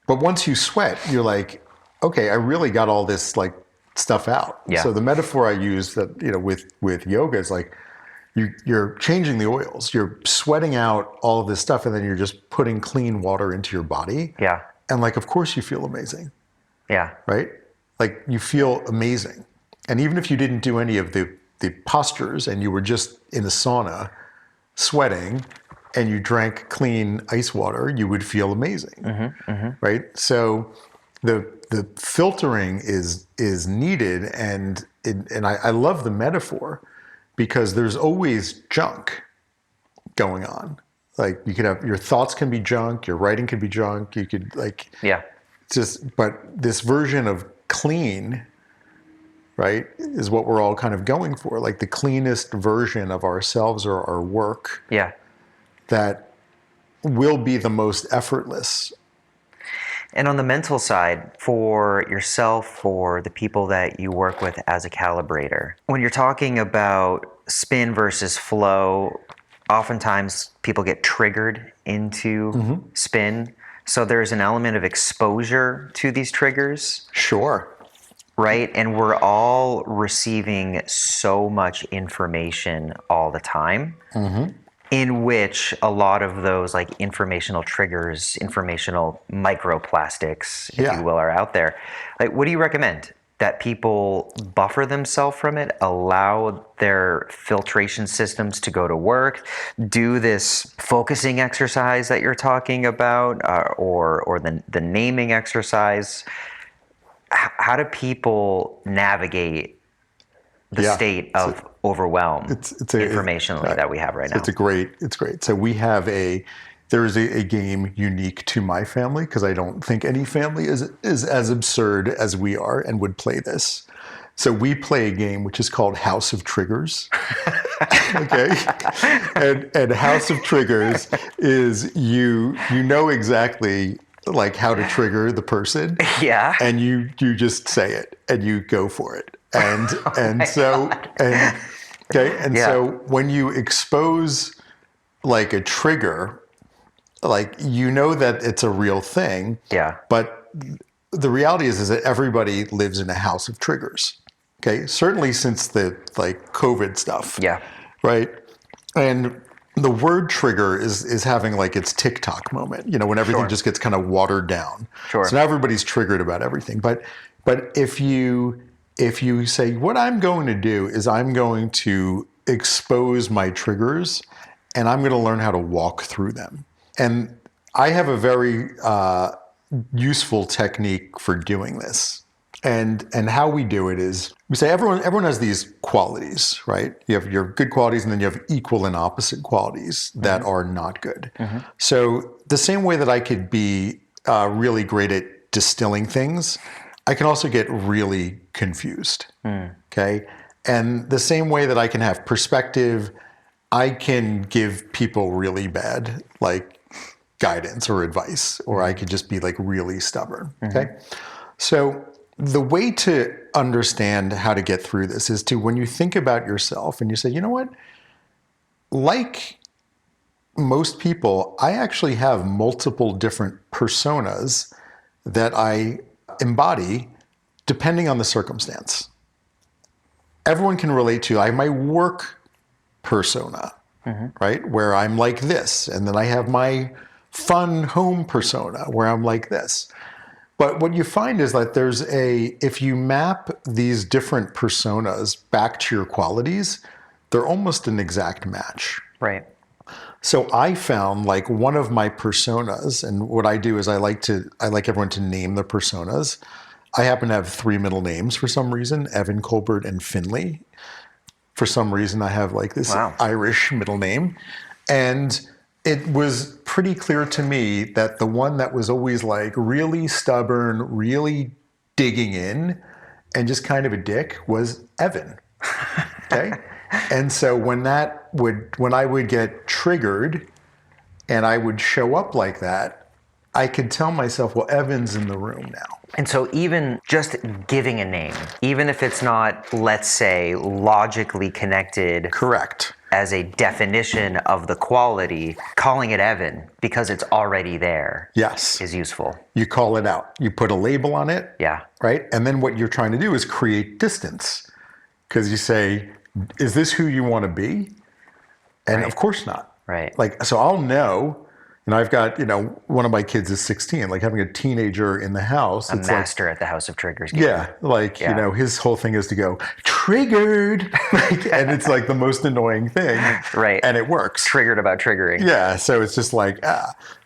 but once you sweat, you're like, okay, I really got all this like stuff out. Yeah. So the metaphor I use that, with yoga is like, you're changing the oils, you're sweating out all of this stuff, and then you're just putting clean water into your body. Yeah. And like, of course you feel amazing. Yeah. Right? Like you feel amazing. And even if you didn't do any of the postures and you were just in the sauna sweating and you drank clean ice water, you would feel amazing. Right? So the filtering is needed, and I love the metaphor because there's always junk going on. Like you could have your thoughts can be junk, your writing can be junk, you could like but this version of clean, right, is what we're all kind of going for, like the cleanest version of ourselves or our work. Yeah. That will be the most effortless. And on the mental side, for yourself, for the people that you work with as a calibrator, when you're talking about spin versus flow, oftentimes people get triggered into spin. So there's an element of exposure to these triggers. Sure. Right? And we're all receiving so much information all the time. In which a lot of those like informational triggers, informational microplastics, if you will, are out there. Like, what do you recommend? That people buffer themselves from it, allow their filtration systems to go to work, do this focusing exercise that you're talking about, or the naming exercise. How do people navigate the state of overwhelm informationally that we have right now? It's great. So we have there is a game unique to my family because I don't think any family is as absurd as we are and would play this. So we play a game which is called House of Triggers. Okay. And House of Triggers is you know exactly like how to trigger the person. Yeah. And you just say it and you go for it. So when you expose like a trigger, like you know that it's a real thing. Yeah. But the reality is that everybody lives in a house of triggers. Okay. Certainly since the like COVID stuff. Yeah. Right. And the word trigger is having like its TikTok moment, when everything just gets kind of watered down. Sure. So now everybody's triggered about everything. But if you say, what I'm going to do is I'm going to expose my triggers and I'm going to learn how to walk through them. And I have a very useful technique for doing this. And how we do it is we say everyone has these qualities, right? You have your good qualities, and then you have equal and opposite qualities that are not good. So the same way that I could be really great at distilling things, I can also get really confused. Okay. And the same way that I can have perspective, I can give people really bad, like, guidance or advice, or I could just be like really stubborn. Okay. So the way to understand how to get through this is to, when you think about yourself and you say, you know what, like most people, I actually have multiple different personas that I embody depending on the circumstance. Everyone can relate to, I have my work persona, right? Where I'm like this. And then I have my fun home persona where I'm like this. But what you find is that if you map these different personas back to your qualities, they're almost an exact match. Right. So I found, like, one of my personas, and what I do is I like everyone to name their personas. I happen to have 3 middle names for some reason: Evan, Colbert, and Finley. For some reason, I have like this Irish middle name. And it was pretty clear to me that the one that was always like really stubborn, really digging in, and just kind of a dick was Evan. Okay. And so when I would get triggered and I would show up like that, I could tell myself, well, Evan's in the room now. And so even just giving a name, even if it's not, let's say, logically connected. Correct. As a definition of the quality, calling it Evan because it's already there. Yes. Is useful. You call it out. You put a label on it. Yeah. Right? And then what you're trying to do is create distance. Because you say, is this who you want to be? And of course not. Right. Like, so I'll know. And I've got, one of my kids is 16, like having a teenager in the house. A master at the House of Triggers game. Yeah. Like, his whole thing is to go, triggered. And it's like the most annoying thing. Right. And it works. Triggered about triggering. Yeah. So it's just like,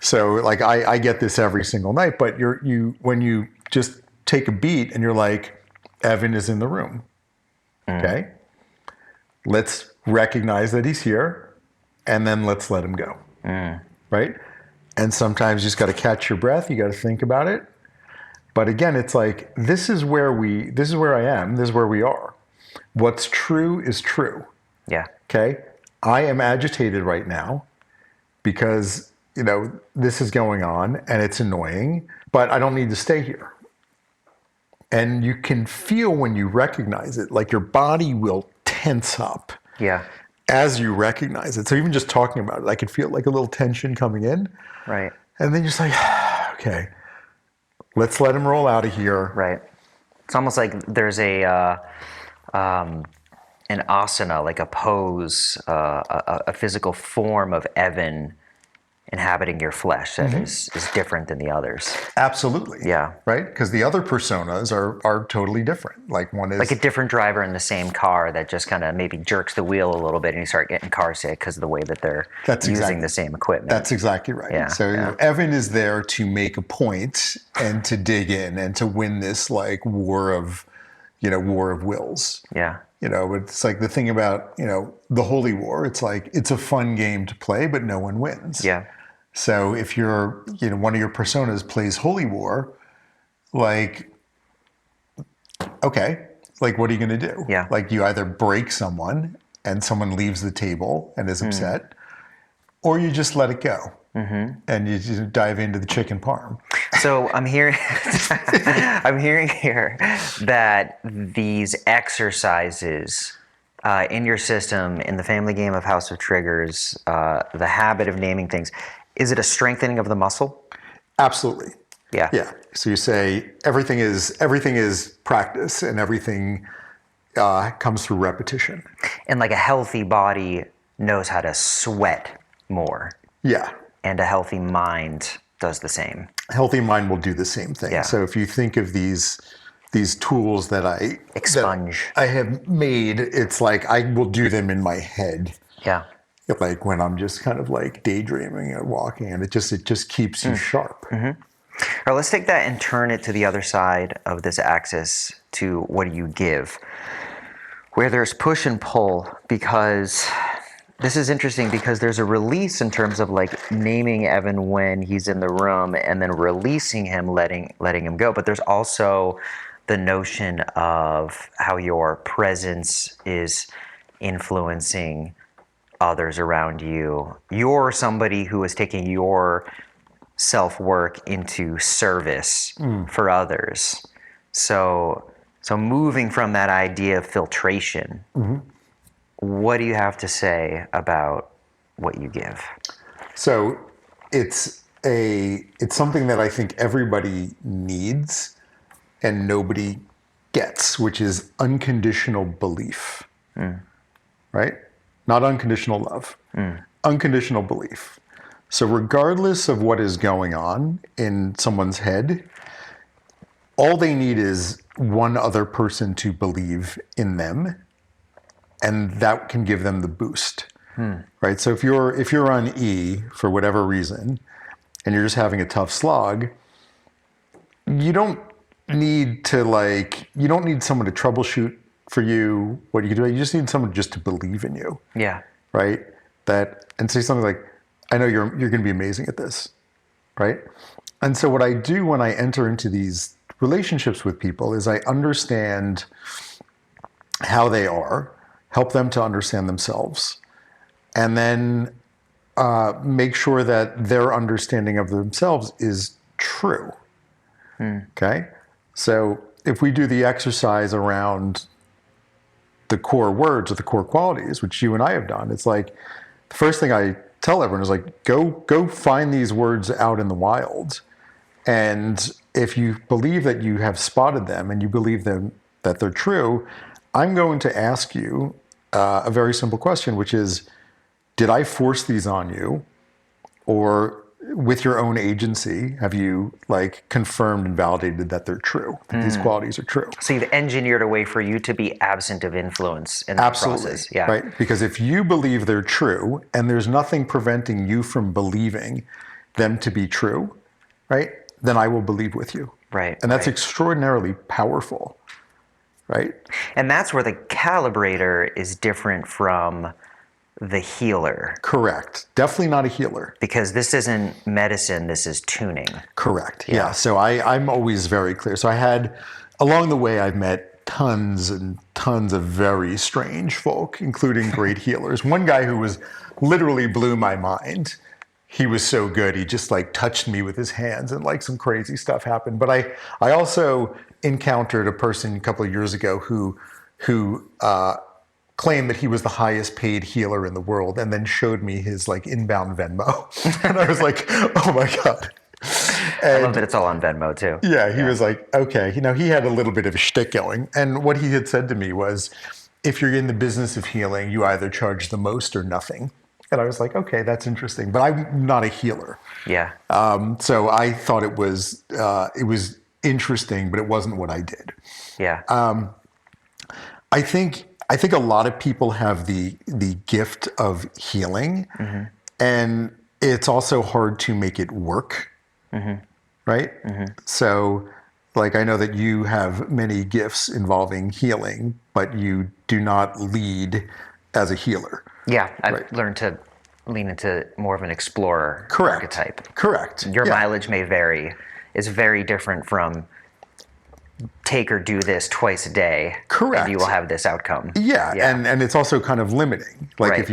So like, I get this every single night, but when you just take a beat and you're like, Evan is in the room. Okay. Let's recognize that he's here, and then let's let him go. Right? And sometimes you just got to catch your breath. You got to think about it. But again, it's like, this is where I am. This is where we are. What's true is true. Yeah. Okay. I am agitated right now because, this is going on and it's annoying, but I don't need to stay here. And you can feel when you recognize it, like your body will tense up. Yeah. As you recognize it. So even just talking about it, I could feel like a little tension coming in. Right. And then you're just like, okay, let's let him roll out of here. Right. It's almost like there's an asana, like a pose, a physical form of Evan inhabiting your flesh that is different than the others. Absolutely. Yeah. Right? Because the other personas are totally different. Like one is... like a different driver in the same car that just kind of maybe jerks the wheel a little bit and you start getting car sick because of the way that they're using the same equipment. That's exactly right. Yeah. So Evan is there to make a point and to dig in and to win this like war of wills. Yeah. It's like the thing about, the Holy War. It's like, it's a fun game to play, but no one wins. Yeah. So if you're, one of your personas plays Holy War, like, okay, like, what are you going to do? Yeah. Like, you either break someone and someone leaves the table and is upset, or you just let it go. And you just dive into the chicken parm. So I'm hearing here that these exercises in your system, in the family game of House of Triggers, the habit of naming things, is it a strengthening of the muscle? Absolutely. Yeah. Yeah. So you say everything is practice, and everything comes through repetition. And like a healthy body knows how to sweat more. Yeah. And a healthy mind does the same. A healthy mind will do the same thing. Yeah. So if you think of these tools that I expunge, I have made, it's like I will do them in my head. Yeah. like when I'm just kind of like daydreaming and walking, and it just keeps you sharp. All right, let's take that and turn it to the other side of this axis to what do you give, where there's push and pull, because this is interesting because there's a release in terms of like naming Evan when he's in the room and then releasing him, letting him go. But there's also the notion of how your presence is influencing others around you. You're somebody who is taking your self-work into service for others. So moving from that idea of filtration, what do you have to say about what you give? So it's something that I think everybody needs and nobody gets, which is unconditional belief. Right? Not unconditional love. Unconditional belief. So regardless of what is going on in someone's head, all they need is one other person to believe in them, and that can give them the boost. Right? So if you're on E for whatever reason, and you're just having a tough slog, you don't need someone to troubleshoot for you what you can do. You just need someone just to believe in you. Yeah. Right? And say something like, I know you're going to be amazing at this. Right? And so what I do when I enter into these relationships with people is I understand how they are, help them to understand themselves, and then make sure that their understanding of themselves is true. Okay? So if we do the exercise around the core words or the core qualities, which you and I have done, it's like the first thing I tell everyone is like, go find these words out in the wild. And if you believe that you have spotted them and you believe them that they're true, I'm going to ask you a very simple question, which is, did I force these on you? Or with your own agency, have you like confirmed and validated that they're true, that these qualities are true? So you've engineered a way for you to be absent of influence in the process. Yeah. Right? Because if you believe they're true and there's nothing preventing you from believing them to be true, right? Then I will believe with you. Right. And that's extraordinarily powerful, right? And that's where the calibrator is different from the healer. Correct. Definitely not a healer. Because this isn't medicine, this is tuning. Correct. Yeah. So I'm always very clear. So along the way, I've met tons and tons of very strange folk, including great healers. One guy who literally blew my mind. He was so good. He just like touched me with his hands and like some crazy stuff happened. But I also encountered a person a couple of years ago who claimed that he was the highest paid healer in the world and then showed me his like inbound Venmo. And I was like, oh my God. And I love that it's all on Venmo too. Yeah, he was like, okay. He had a little bit of a shtick going. And what he had said to me was, if you're in the business of healing, you either charge the most or nothing. And I was like, okay, that's interesting. But I'm not a healer. Yeah. So I thought it was interesting, but it wasn't what I did. Yeah. I think a lot of people have the gift of healing, and it's also hard to make it work, right? So, like, I know that you have many gifts involving healing, but you do not lead as a healer. Yeah, I've learned to lean into more of an explorer archetype. Correct. Your mileage may vary. It's very different from take or do this twice a day. Correct. And you will have this outcome. Yeah. And it's also kind of limiting. Like if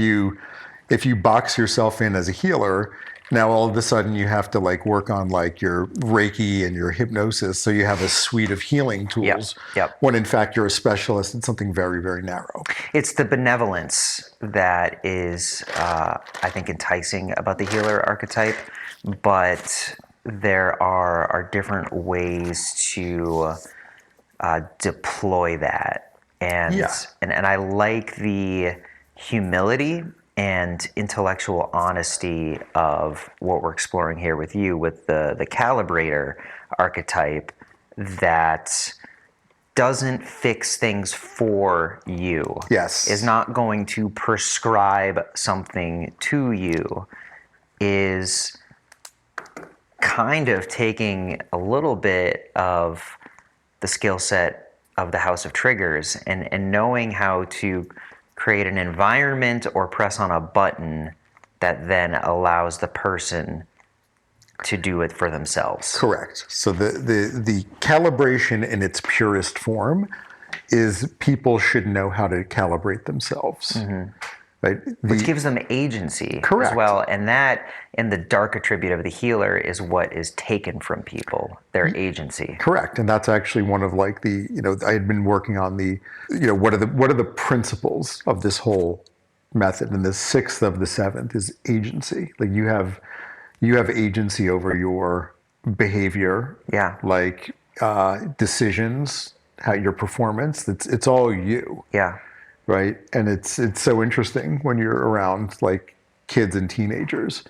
you box yourself in as a healer, now all of a sudden you have to like work on like your Reiki and your hypnosis. So you have a suite of healing tools when in fact you're a specialist in something very, very narrow. It's the benevolence that is, I think, enticing about the healer archetype, but there are different ways to deploy that. And I like the humility and intellectual honesty of what we're exploring here with you with the calibrator archetype that doesn't fix things for you. Yes. Is not going to prescribe something to you, is kind of taking a little bit of the skill set of the House of Triggers and knowing how to create an environment or press on a button that then allows the person to do it for themselves. Correct. So the calibration in its purest form is people should know how to calibrate themselves. Right? Which gives them agency Correct. as well. And that, in the dark attribute of the healer, is what is taken from people, their agency. Correct. And that's actually one of like the, I had been working on the, what are the principles of this whole method? And the sixth of the seventh is agency. Like you have agency over your behavior. Yeah. Like decisions, how your performance, it's all you. Yeah. Right. And it's so interesting when you're around like kids and teenagers,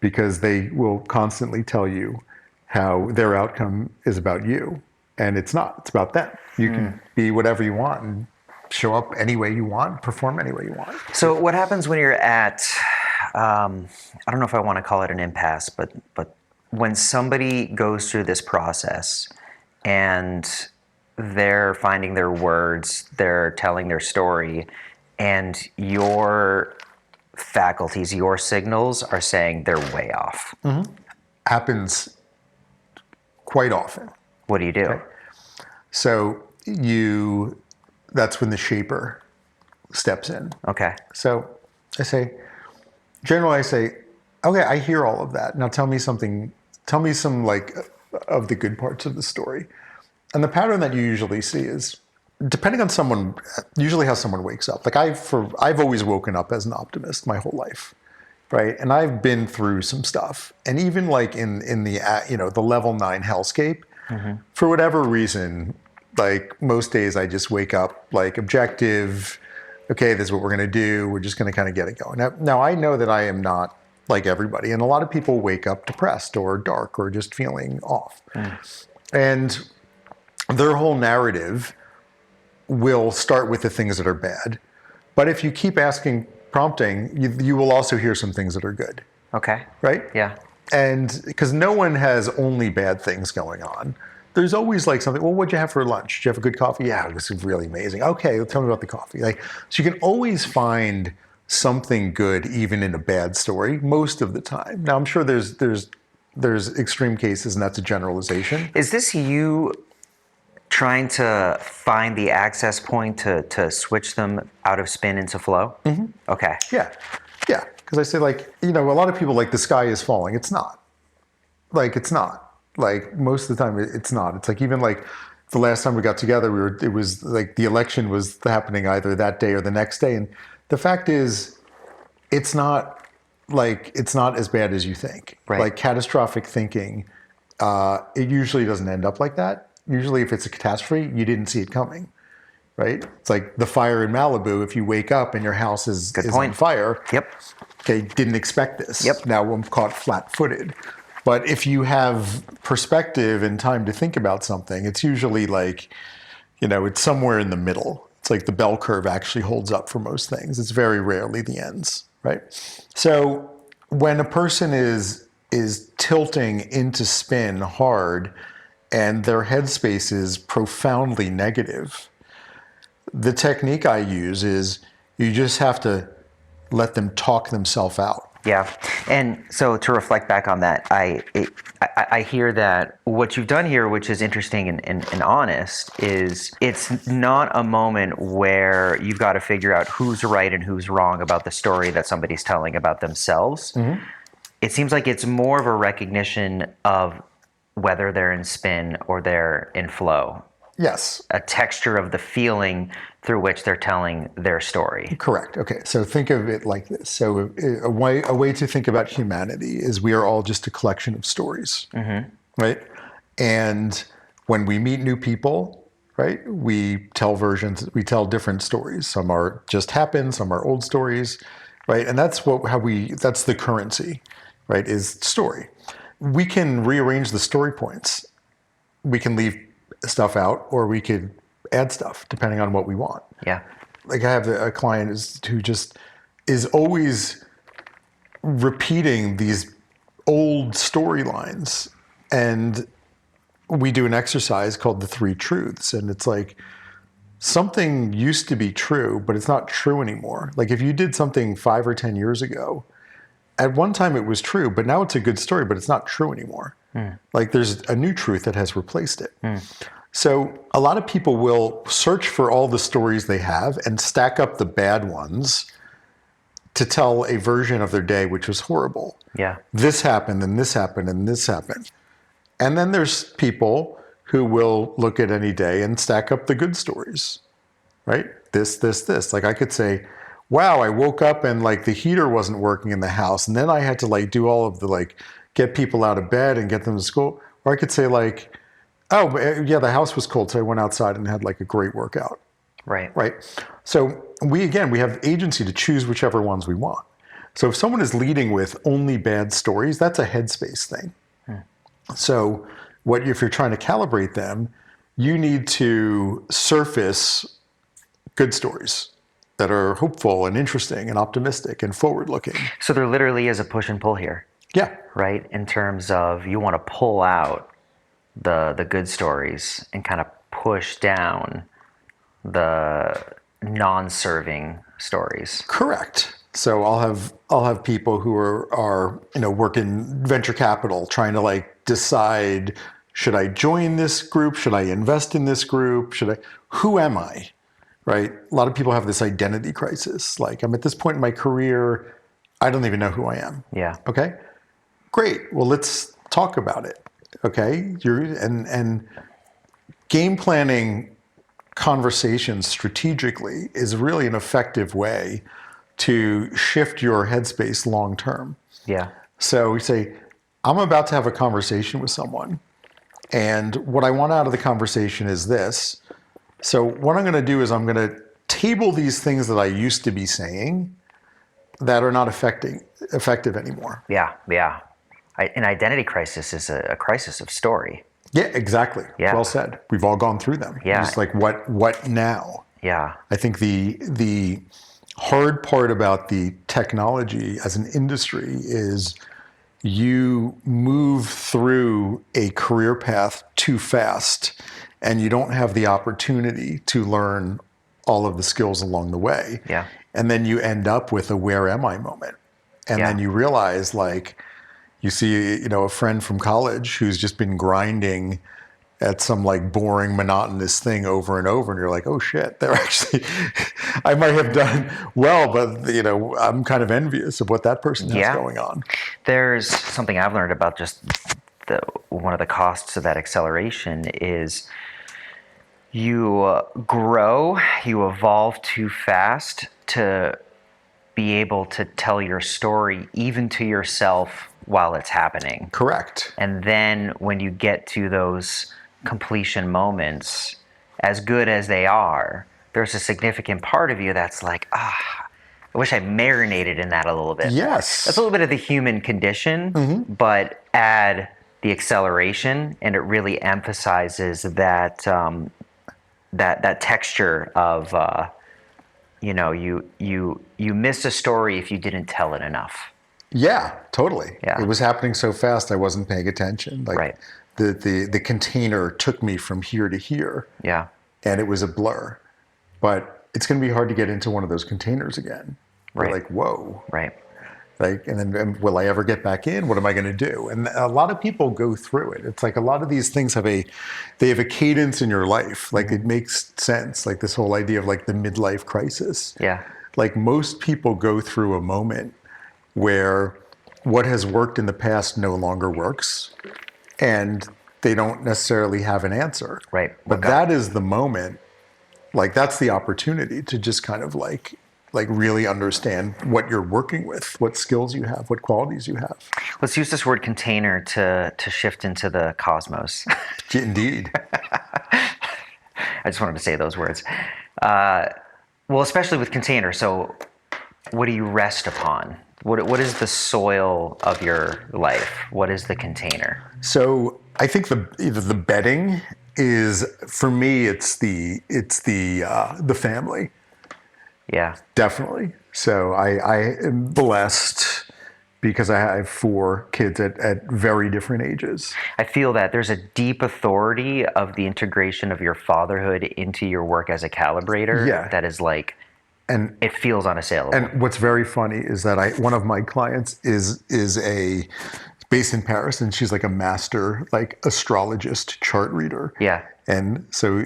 because they will constantly tell you how their outcome is about you. And it's not. It's about them. You can be whatever you want and show up any way you want, perform any way you want. So what happens when you're at, I don't know if I want to call it an impasse, but when somebody goes through this process and they're finding their words, they're telling their story, and your faculties, your signals are saying they're way off? Happens quite often. What do you do? Okay. So that's when the shaper steps in. Okay. So generally I say, okay, I hear all of that. Now tell me some like of the good parts of the story. And the pattern that you usually see is, depending on someone, usually how someone wakes up. Like I've always woken up as an optimist my whole life, right? And I've been through some stuff. And even like in the the level 9 hellscape, for whatever reason, like most days I just wake up like objective. Okay, this is what we're going to do. We're just going to kind of get it going. Now I know that I am not like everybody, and a lot of people wake up depressed or dark or just feeling off, and their whole narrative will start with the things that are bad. But if you keep prompting, you will also hear some things that are good. Okay. Right? Yeah. And because no one has only bad things going on. There's always like something, well, what'd you have for lunch? Did you have a good coffee? Yeah, it was really amazing. Okay, tell me about the coffee. Like, so you can always find something good even in a bad story most of the time. Now, I'm sure there's extreme cases, and that's a generalization. Is this you trying to find the access point to switch them out of spin into flow? Okay. Yeah. Because I say like, a lot of people like the sky is falling. It's not. Like, it's not. Like most of the time it's not. It's like, even like the last time we got together, it was like the election was happening either that day or the next day. And the fact is, it's not as bad as you think. Right. Like catastrophic thinking, it usually doesn't end up like that. Usually if it's a catastrophe, you didn't see it coming, right? It's like the fire in Malibu. If you wake up and your house is on fire, Yep. Okay, didn't expect this. Yep. Now I'm caught flat-footed. But if you have perspective and time to think about something, it's usually like, it's somewhere in the middle. It's like the bell curve actually holds up for most things. It's very rarely the ends, right? So when a person is tilting into spin hard and their headspace is profoundly negative, the technique I use is you just have to let them talk themselves out. Yeah. And so to reflect back on that, I hear that what you've done here, which is interesting and honest, is it's not a moment where you've got to figure out who's right and who's wrong about the story that somebody's telling about themselves. It seems like it's more of a recognition of whether they're in spin or they're in flow. Yes. A texture of the feeling through which they're telling their story. Correct. Okay. So think of it like this. So a way to think about humanity is we are all just a collection of stories, right? And when we meet new people, right, we tell different stories. Some are just happened, some are old stories, right? And that's that's the currency, right, is story. We can rearrange the story points. We can leave stuff out, or we could add stuff depending on what we want. Yeah. Like I have a client who just is always repeating these old storylines, and we do an exercise called the 3 truths, and it's like something used to be true, but it's not true anymore. Like if you did something 5 or 10 years ago, at one time it was true, but now it's a good story, but it's not true anymore. Like there's a new truth that has replaced it. So a lot of people will search for all the stories they have and stack up the bad ones to tell a version of their day which was horrible. Yeah. This happened, and this happened, and this happened. And then there's people who will look at any day and stack up the good stories, right? This. Like I could say, wow, I woke up and like the heater wasn't working in the house. And then I had to like do all of the like get people out of bed and get them to school. Or I could say like, oh yeah, the house was cold. So I went outside and had like a great workout. Right. Right. So we have agency to choose whichever ones we want. So if someone is leading with only bad stories, that's a headspace thing. So if you're trying to calibrate them, you need to surface good stories that are hopeful and interesting and optimistic and forward-looking. So there literally is a push and pull here. Yeah. Right? In terms of you want to pull out the good stories and kind of push down the non-serving stories. Correct. So I'll have people who are work in venture capital trying to like decide, should I join this group? Should I invest in this group? Who am I? Right? A lot of people have this identity crisis. Like I'm at this point in my career, I don't even know who I am. Yeah. Okay. Great. Well, let's talk about it. Okay. And game planning conversations strategically is really an effective way to shift your headspace long term. Yeah. So we say, I'm about to have a conversation with someone, and what I want out of the conversation is this. So what I'm going to do is I'm going to table these things that I used to be saying that are not effective anymore. Yeah. Yeah. An identity crisis is a crisis of story. Yeah, exactly. Yeah. Well said. We've all gone through them. Yeah. It's like, what now? Yeah. I think the hard part about the technology as an industry is you move through a career path too fast, and you don't have the opportunity to learn all of the skills along the way. Yeah. And then you end up with a where am I moment. And then you realize, like, you see, a friend from college who's just been grinding at some like boring, monotonous thing over and over, and you're like, oh shit, they're actually, I might have done well, but I'm kind of envious of what that person has going on. There's something I've learned about just one of the costs of that acceleration is you grow, you evolve too fast to be able to tell your story even to yourself while it's happening. Correct. And then when you get to those completion moments, as good as they are, there's a significant part of you that's like, I wish I marinated in that a little bit. Yes. That's a little bit of the human condition, but add the acceleration, and it really emphasizes that that texture of you missed a story if you didn't tell it enough. Yeah, totally. Yeah. It was happening so fast I wasn't paying attention. Like Right. the container took me from here to here. Yeah. And it was a blur. But it's going to be hard to get into one of those containers again. Right. You're like, whoa. Right. Like, and then will I ever get back in? What am I going to do? And a lot of people go through it. It's like a lot of these things have a cadence in your life. Like it makes sense. Like this whole idea of like the midlife crisis. Yeah. Like most people go through a moment where what has worked in the past no longer works, and they don't necessarily have an answer. Right. But that is the moment, like that's the opportunity to just kind of like really understand what you're working with, what skills you have, what qualities you have. Let's use this word container to shift into the cosmos. Indeed. I just wanted to say those words. Well, especially with container. So what do you rest upon? What is the soil of your life? What is the container? So I think either the bedding is, for me, the family. Yeah. Definitely. So I am blessed because I have 4 kids at very different ages. I feel that there's a deep authority of the integration of your fatherhood into your work as a calibrator Yeah. that is like, And it feels unassailable. and what's very funny is that one of my clients is a based in Paris, and she's like a master like astrologist chart reader. Yeah. And so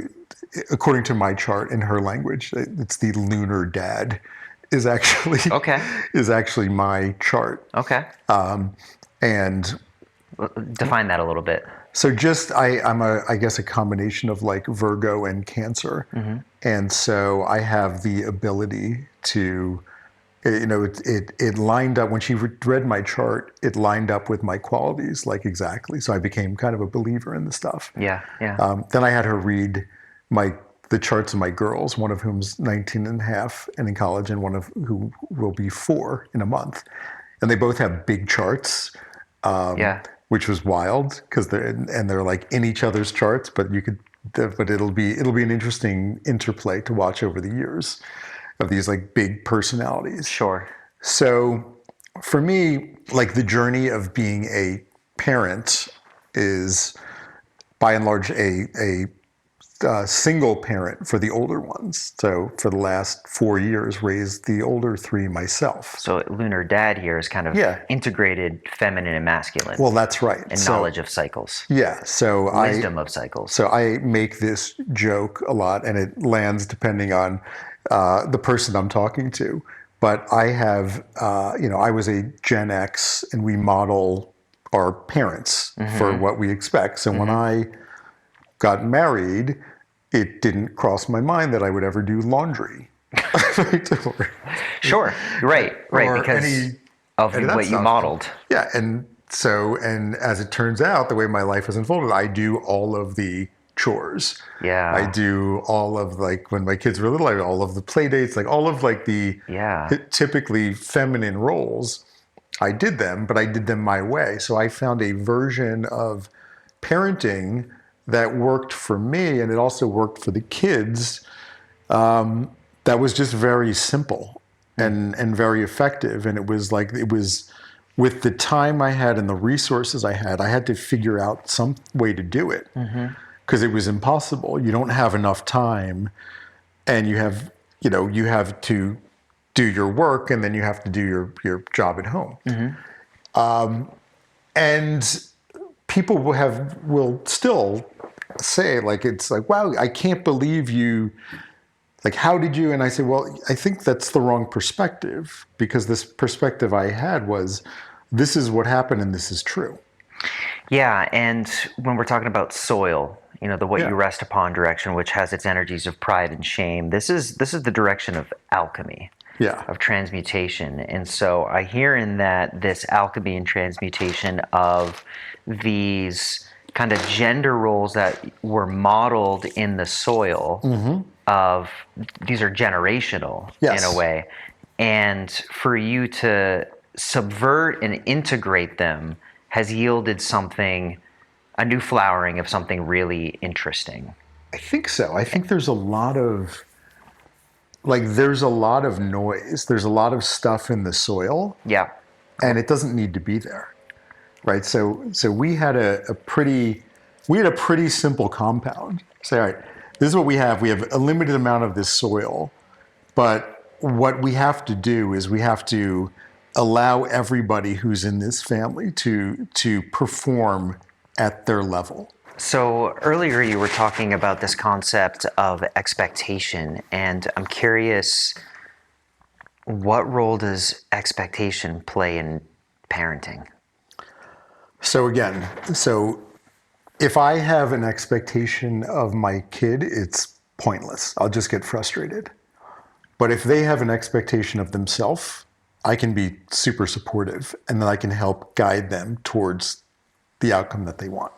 according to my chart in her language, it's the lunar dad is actually Okay. is actually my chart. Okay. And Define that a little bit. so I'm I guess a combination of like Virgo and Cancer. And so I have the ability to, it lined up when she read my chart, it lined up with my qualities like exactly. So I became kind of a believer in the stuff. Yeah. Yeah. Then I had her read the charts of my girls, one of whom's 19 and a half and in college, and one of who will be 4 in a month. And they both have big charts, Yeah. which was wild because they're like in each other's charts, but it'll be an interesting interplay to watch over the years of these like big personalities. Sure. So for me, like the journey of being a parent is by and large a single parent for the older ones. So for the last 4 years, raised the older 3 myself. So lunar dad here is kind of integrated feminine and masculine. Well, that's right. And knowledge of cycles. Yeah. So Wisdom of cycles. So I make this joke a lot, and it lands depending on the person I'm talking to. But I have, I was a Gen X, and we model our parents for what we expect. So when I got married, it didn't cross my mind that I would ever do laundry. Sure. Right. Or Because of what you modeled. Yeah. And as it turns out, the way my life has unfolded, I do all of the chores. Yeah. I do all of like when my kids were little, I did all of the play dates, like all of like the typically feminine roles. I did them, but I did them my way. So I found a version of parenting that worked for me, and it also worked for the kids. That was just very simple and very effective. And it was with the time I had and the resources I had to figure out some way to do it because it was impossible. You don't have enough time, and you have to do your work, and then you have to do your job at home. And people will still say like, it's like, wow, I can't believe you, like, how did you? And I say, well, I think that's the wrong perspective, because this perspective I had was, this is what happened and this is true. Yeah. And when we're talking about soil, the what you rest upon direction, which has its energies of pride and shame, this is the direction of alchemy. Yeah. Of transmutation. And so I hear in that this alchemy and transmutation of these kind of gender roles that were modeled in the soil of these are generational in a way. And for you to subvert and integrate them has yielded something, a new flowering of something really interesting. I think so. I think there's a lot of noise. There's a lot of stuff in the soil. Yeah. And it doesn't need to be there. Right. So we had a pretty simple compound. Say, all right, this is what we have. We have a limited amount of this soil, but what we have to do is we have to allow everybody who's in this family to perform at their level. So earlier you were talking about this concept of expectation, and I'm curious, what role does expectation play in parenting? So again, if I have an expectation of my kid, it's pointless. I'll just get frustrated. But if they have an expectation of themselves, I can be super supportive, and then I can help guide them towards the outcome that they want.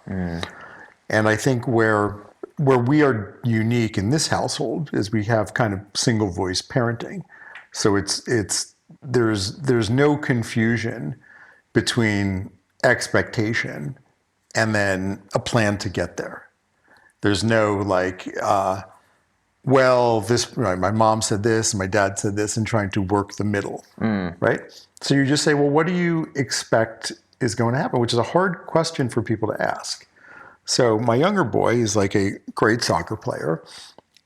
And I think where we are unique in this household is we have kind of single voice parenting. So there's no confusion between expectation and then a plan to get there. There's no like, well, this right, my mom said this, and my dad said this, and trying to work the middle, right? So you just say, well, what do you expect is going to happen? Which is a hard question for people to ask. So my younger boy is like a great soccer player,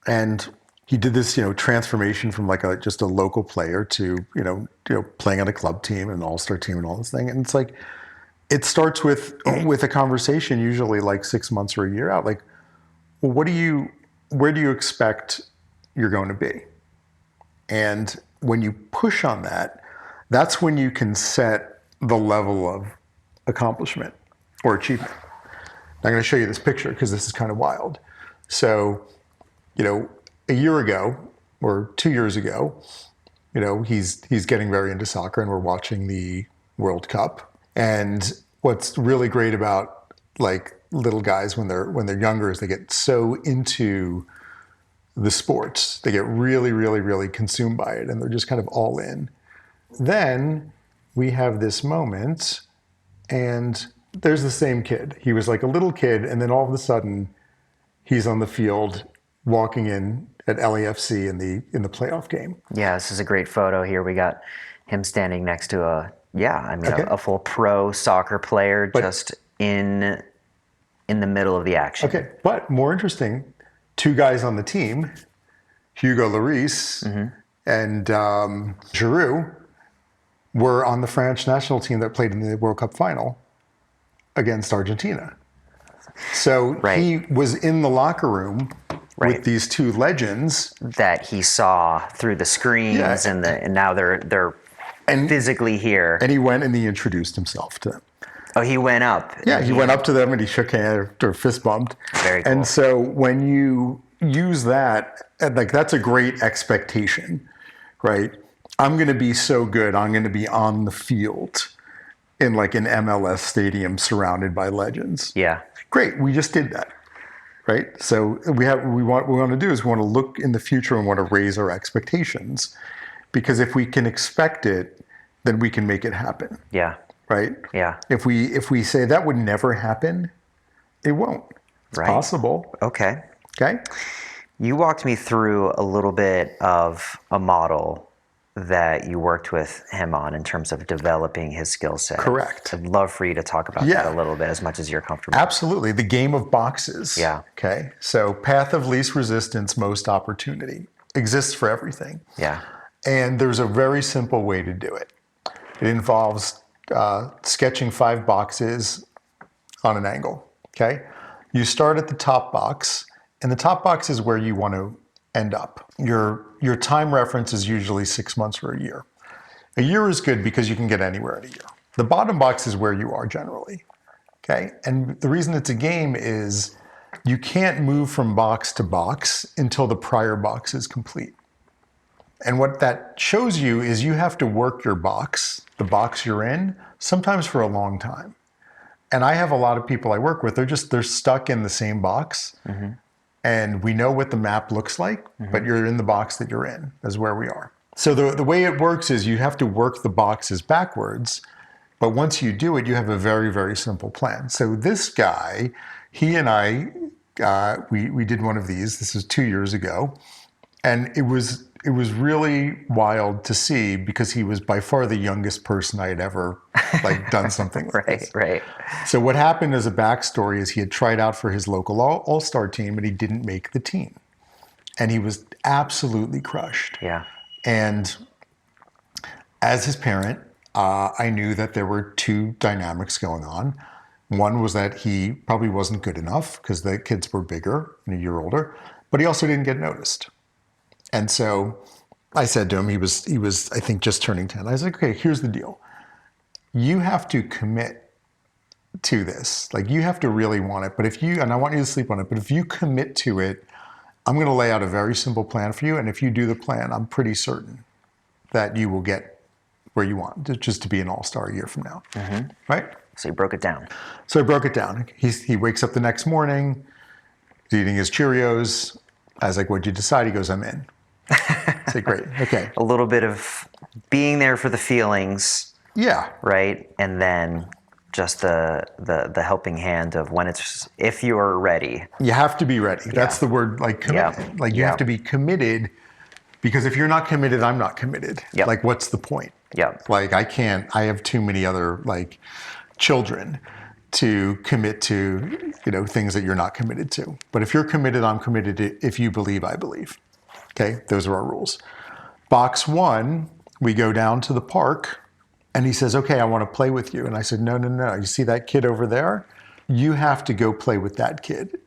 and he did this, transformation from like just a local player to, playing on a club team, an all-star team, and all this thing. And it's like, it starts with a conversation, usually like 6 months or a year out. Like, well, where do you expect you're going to be? And when you push on that, that's when you can set the level of accomplishment or achievement. I'm going to show you this picture because this is kind of wild. So, a year ago or 2 years ago, he's getting very into soccer, and we're watching the World Cup. And what's really great about like little guys when they're younger is they get so into the sports. They get really, really, really consumed by it, and they're just kind of all in. Then we have this moment, and there's the same kid. He was like a little kid, and then all of a sudden, he's on the field walking in at LAFC in the playoff game. Yeah, this is a great photo here. We got him standing next to a full pro soccer player, just in the middle of the action. Okay, but more interesting, two guys on the team, Hugo Lloris and Giroud, were on the French national team that played in the World Cup final against Argentina. So he was in the locker room with these two legends that he saw through the screens, and now they're physically here. And he went and he introduced himself to them. Oh, he went up. Yeah, he went up to them and he shook hands or fist bumped. Very cool. And so when you use that, like that's a great expectation, right? I'm going to be so good. I'm going to be on the field in like an MLS stadium surrounded by legends. Yeah. Great. We just did that, right? So what we want to do is we want to look in the future and want to raise our expectations, because if we can expect it, then we can make it happen. Yeah. Right? Yeah. If we say that would never happen, it won't. It's possible. Okay. Okay. You walked me through a little bit of a model that you worked with him on in terms of developing his skill set. Correct. I'd love for you to talk about that a little bit, as much as you're comfortable. Absolutely. The game of boxes. Yeah. Okay. So path of least resistance, most opportunity exists for everything. Yeah. And there's a very simple way to do it. It involves sketching 5 boxes on an angle. Okay. You start at the top box, and the top box is where you want to end up. Your time reference is usually 6 months or a year. A year is good because you can get anywhere in a year. The bottom box is where you are generally. Okay. And the reason it's a game is you can't move from box to box until the prior box is complete. And what that shows you is you have to work your box, the box you're in, sometimes for a long time. And I have a lot of people I work with, they're stuck in the same box. Mm-hmm. And we know what the map looks like, but you're in the box that you're in, is where we are. So the way it works is you have to work the boxes backwards. But once you do it, you have a very, very simple plan. So this guy, he and I, we did one of these. This was 2 years ago. And it was really wild to see, because he was by far the youngest person I had ever done something like this. Right. So what happened as a backstory is he had tried out for his local all-star team, and he didn't make the team. And he was absolutely crushed. Yeah. And as his parent, I knew that there were 2 dynamics going on. One was that he probably wasn't good enough because the kids were bigger and a year older, but he also didn't get noticed. And so I said to him, he was I think just turning 10. I was like, okay, here's the deal. You have to commit to this. Like, you have to really want it. But and I want you to sleep on it, but if you commit to it, I'm going to lay out a very simple plan for you. And if you do the plan, I'm pretty certain that you will get where you want, just to be an all-star a year from now. Mm-hmm. Right? So you broke it down. So I broke it down. He wakes up the next morning, he's eating his Cheerios. I was like, what'd you decide? He goes, I'm in. I say, great. Okay. A little bit of being there for the feelings. Yeah. Right? And then just the helping hand of when if you're ready. You have to be ready. That's the word, like commitment. Yeah. Like you have to be committed, because if you're not committed, I'm not committed. Yep. Like, what's the point? Yeah. Like, I have too many other like children to commit to, things that you're not committed to. But if you're committed, I'm committed. If you believe, I believe. Okay, those are our rules. Box 1, we go down to the park, and he says, okay, I want to play with you. And I said, no. You see that kid over there? You have to go play with that kid.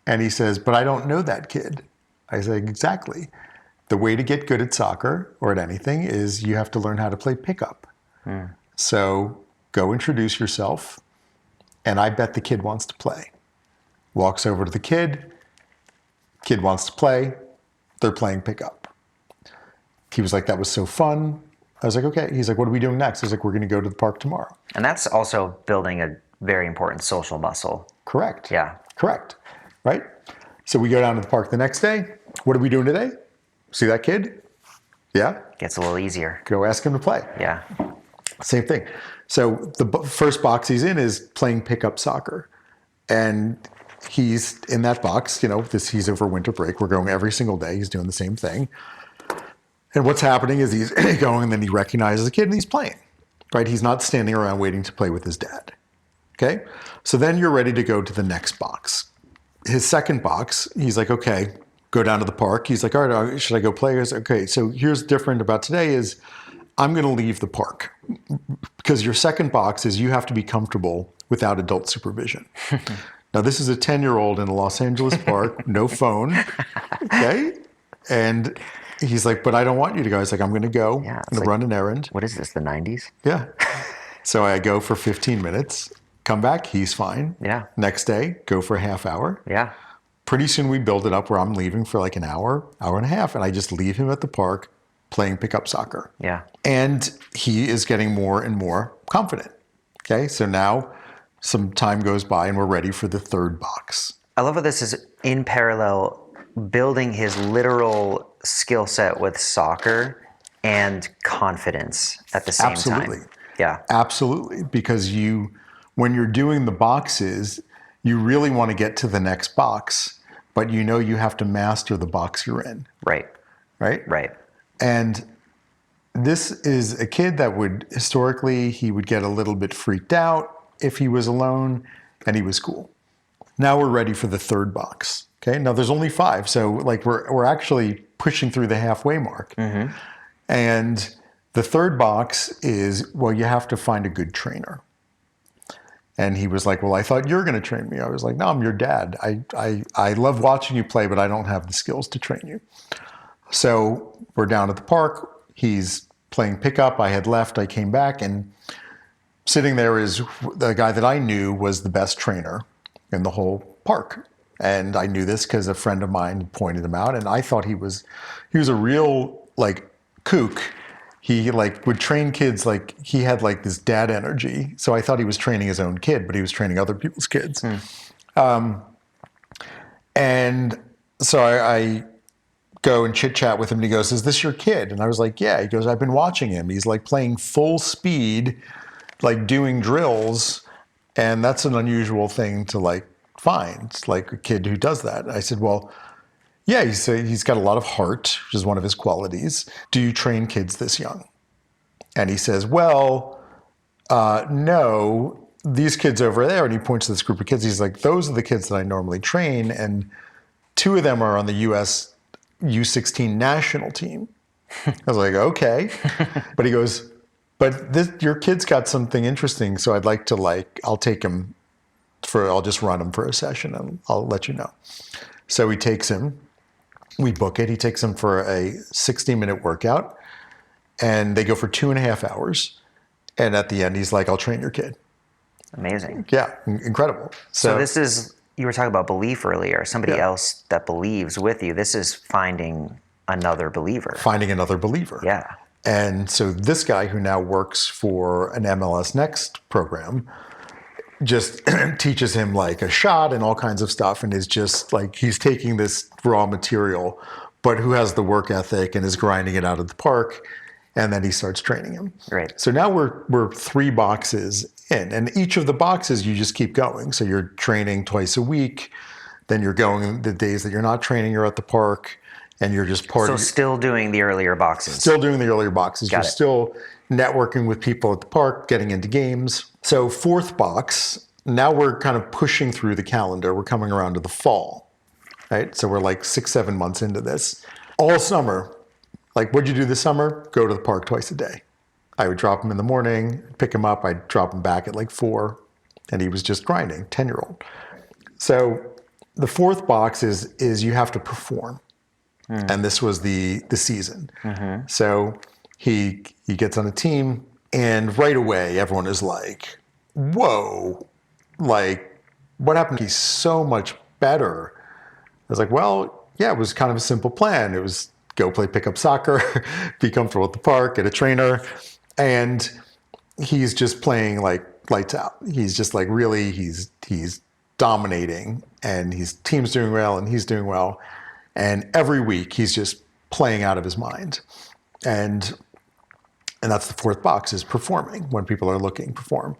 And he says, but I don't know that kid. I said, exactly. The way to get good at soccer or at anything is you have to learn how to play pickup. So go introduce yourself, and I bet the kid wants to play. Walks over to the kid wants to play, they're playing pickup. He was like, that was so fun. I was like, okay. He's like, what are we doing next? I was like, we're going to go to the park tomorrow. And that's also building a very important social muscle. Correct. Yeah. Correct. Right? So we go down to the park the next day. What are we doing today? See that kid? Yeah. Gets a little easier. Go ask him to play. Yeah. Same thing. So the first box he's in is playing pickup soccer. And he's in that box, he's over winter break. We're going every single day. He's doing the same thing. And what's happening is he's going, and then he recognizes the kid and he's playing, right? He's not standing around waiting to play with his dad. Okay. So then you're ready to go to the next box. His second box, he's like, okay, go down to the park. He's like, all right, should I go play? I was like, okay, so here's different about today is I'm going to leave the park, because your second box is you have to be comfortable without adult supervision. Now, this is a 10-year-old in a Los Angeles park, no phone, okay? And he's like, but I don't want you to go. I was like, I'm going to go. Yeah, I'm going to run an errand. What is this, the 90s? Yeah. So I go for 15 minutes, come back, he's fine. Yeah. Next day, go for a half hour. Yeah. Pretty soon we build it up where I'm leaving for like an hour and a half, and I just leave him at the park playing pickup soccer. Yeah. And he is getting more and more confident. Okay, so now some time goes by and we're ready for the third box. I love how this is in parallel, building his literal skill set with soccer and confidence at the same Absolutely. time. Yeah. Absolutely. Because when you're doing the boxes, you really want to get to the next box, but you have to master the box you're in. Right. Right? Right. And this is a kid that historically, he would get a little bit freaked out if he was alone, and he was cool. Now we're ready for the third box. Okay. Now there's only 5. So like we're actually pushing through the halfway mark. Mm-hmm. And the third box is, well, you have to find a good trainer. And he was like, well, I thought you were going to train me. I was like, no, I'm your dad. I love watching you play, but I don't have the skills to train you. So we're down at the park. He's playing pickup. I had left. I came back, and sitting there is the guy that I knew was the best trainer in the whole park. And I knew this because a friend of mine pointed him out, and I thought he was a real like kook. He like would train kids, like he had like this dad energy. So I thought he was training his own kid, but he was training other people's kids. And so I go and chit chat with him, and he goes, is this your kid? And I was like, yeah. He goes, I've been watching him. He's like playing full speed, like doing drills. And that's an unusual thing to like find. It's like a kid who does that. I said, well, yeah, he's got a lot of heart, which is one of his qualities. Do you train kids this young? And he says, well, no, these kids over there. And he points to this group of kids. He's like, those are the kids that I normally train. And 2 of them are on the U.S. U16 national team. I was like, okay. But he goes, but your kid's got something interesting. So I'd like to I'll take him I'll just run him for a session and I'll let you know. So he takes him, we book it. He takes him for a 60-minute workout, and they go for 2.5 hours. And at the end, he's like, I'll train your kid. Amazing. Yeah, incredible. So this is, you were talking about belief earlier, somebody else that believes with you. This is finding another believer. Finding another believer. Yeah. And so this guy who now works for an MLS Next program just teaches him like a shot and all kinds of stuff, and is just like, he's taking this raw material, but who has the work ethic and is grinding it out at the park, and then he starts training him. Right. So now we're 3 boxes in. And each of the boxes, you just keep going. So you're training twice a week. Then you're going the days that you're not training, you're at the park, and you're just So still doing the earlier boxes. Still doing the earlier boxes. You're still networking with people at the park, getting into games. So fourth box, now we're kind of pushing through the calendar. We're coming around to the fall, right? So we're like 6-7 months into this. All summer, like, what'd you do this summer? Go to the park twice a day. I would drop him in the morning, pick him up. I'd drop him back at like 4, and he was just grinding, 10-year-old. So the fourth box is you have to perform. And this was the season. So he gets on a team, and right away everyone is like, whoa, like, what happened? He's so much better. I was like, well, yeah, it was kind of a simple plan. It was go play pickup soccer, be comfortable at the park, get a trainer, and he's just playing like lights out. He's just like really, he's dominating, and his team's doing well, and he's doing well. And every week he's just playing out of his mind. And that's the fourth box, is performing. When people are looking, perform.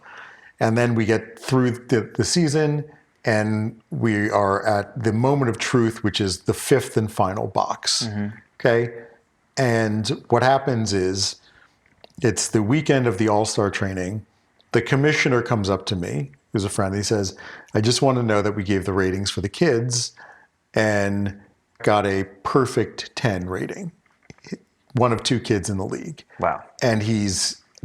And then we get through the season, and we are at the moment of truth, which is the fifth and final box. Okay. And what happens is, it's the weekend of the All-Star training. The commissioner comes up to me, who's a friend. He says, I just want to know that we gave the ratings for the kids and got a perfect 10 rating. One of 2 kids in the league. Wow. And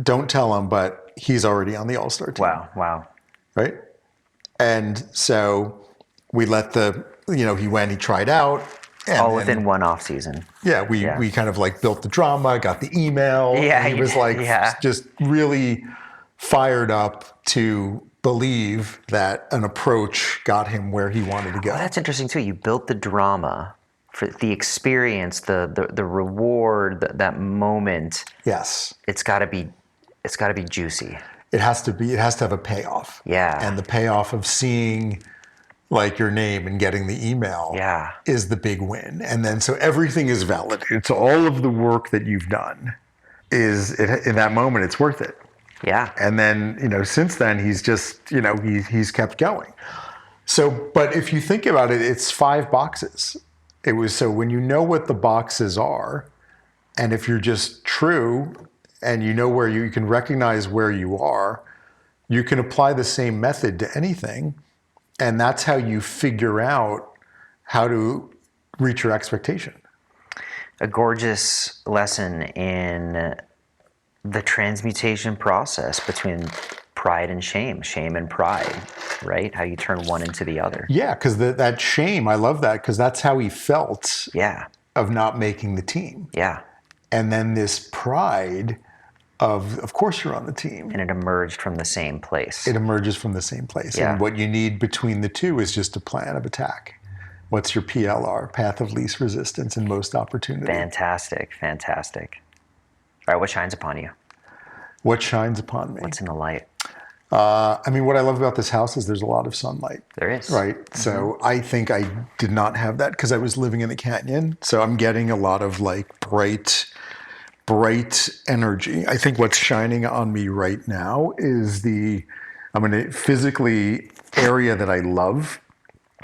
don't tell him, but he's already on the All-Star team. Wow. Right? And so we let he went, he tried out. All within one off season. Yeah, we kind of like built the drama, got the email. Yeah, he was like just really fired up to believe that an approach got him where he wanted to go. Oh, that's interesting too. You built the drama for the experience, the reward, that moment. Yes. It's got to be juicy. It has to have a payoff. Yeah. And the payoff of seeing like your name and getting the email is the big win. And then so everything is validated. So all of the work that you've done in that moment, it's worth it. Yeah. And then, since then he's just, he's kept going. So, but if you think about it, it's 5 boxes. It was, so when you know what the boxes are, and if you're just true and you know where you can recognize where you are, you can apply the same method to anything. And that's how you figure out how to reach your expectation. A gorgeous lesson in the transmutation process between pride and shame and pride, right? How you turn one into the other. Yeah, because that shame, I love that, because that's how he felt of not making the team. Yeah. And then this pride of course you're on the team. And it emerged from the same place. It emerges from the same place. Yeah. And what you need between the two is just a plan of attack. What's your PLR, path of least resistance and most opportunity? Fantastic. All right, what shines upon you? What shines upon me? What's in the light? What I love about this house is there's a lot of sunlight. There is. Right. Mm-hmm. So I think I did not have that because I was living in the canyon. So I'm getting a lot of like bright energy. I think what's shining on me right now is physically area that I love.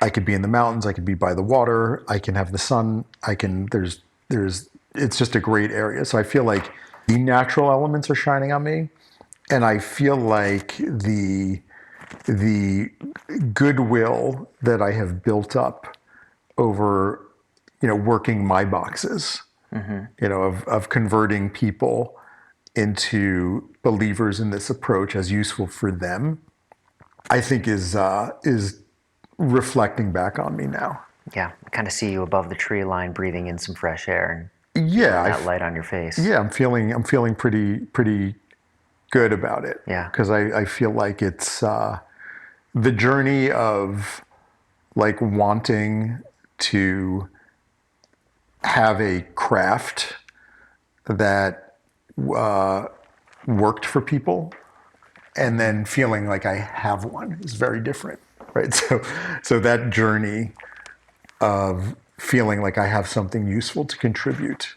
I could be in the mountains. I could be by the water. I can have the sun. It's just a great area. So I feel like the natural elements are shining on me. And I feel like the goodwill that I have built up over, working my boxes, of converting people into believers in this approach as useful for them, I think is reflecting back on me now. Yeah, I kind of see you above the tree line, breathing in some fresh air and that light on your face. Yeah, I'm feeling pretty good about it. Yeah. Because I feel like it's the journey of like wanting to have a craft that worked for people and then feeling like I have one is very different, right? So that journey of feeling like I have something useful to contribute.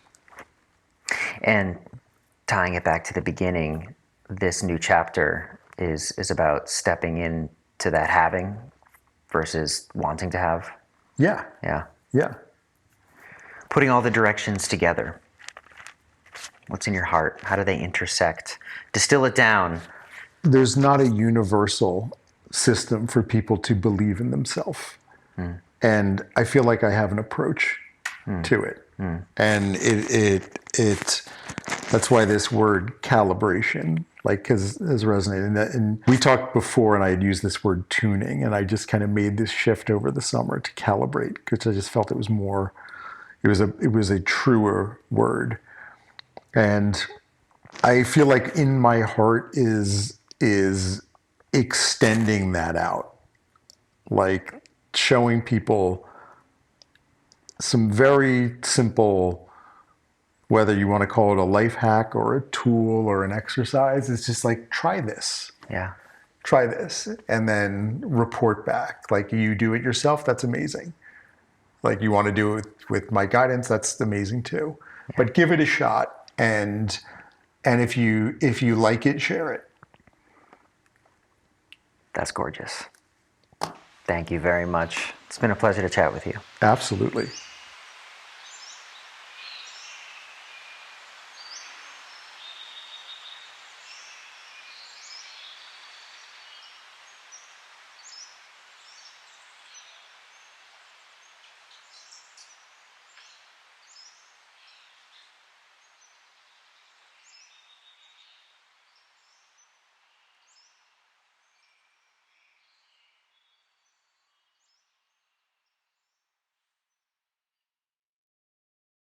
And tying it back to the beginning, this new chapter is about stepping into that having versus wanting to have. Yeah. Yeah. Yeah. Putting all the directions together. What's in your heart? How do they intersect? Distill it down. There's not a universal system for people to believe in themselves. And I feel like I have an approach to it. And it that's why this word calibration has resonated. And we talked before, and I had used this word tuning, and I just kind of made this shift over the summer to calibrate because I just felt it was more. It was a truer word, and I feel like in my heart is extending that out, like showing people some very simple, whether you want to call it a life hack or a tool or an exercise. It's just like, try this. Yeah. Try this, and then report back. Like, you do it yourself, that's amazing. Like, you want to do it with my guidance, that's amazing too. Yeah. But give it a shot, and if you like it, share it. That's gorgeous. Thank you very much. It's been a pleasure to chat with you. Absolutely.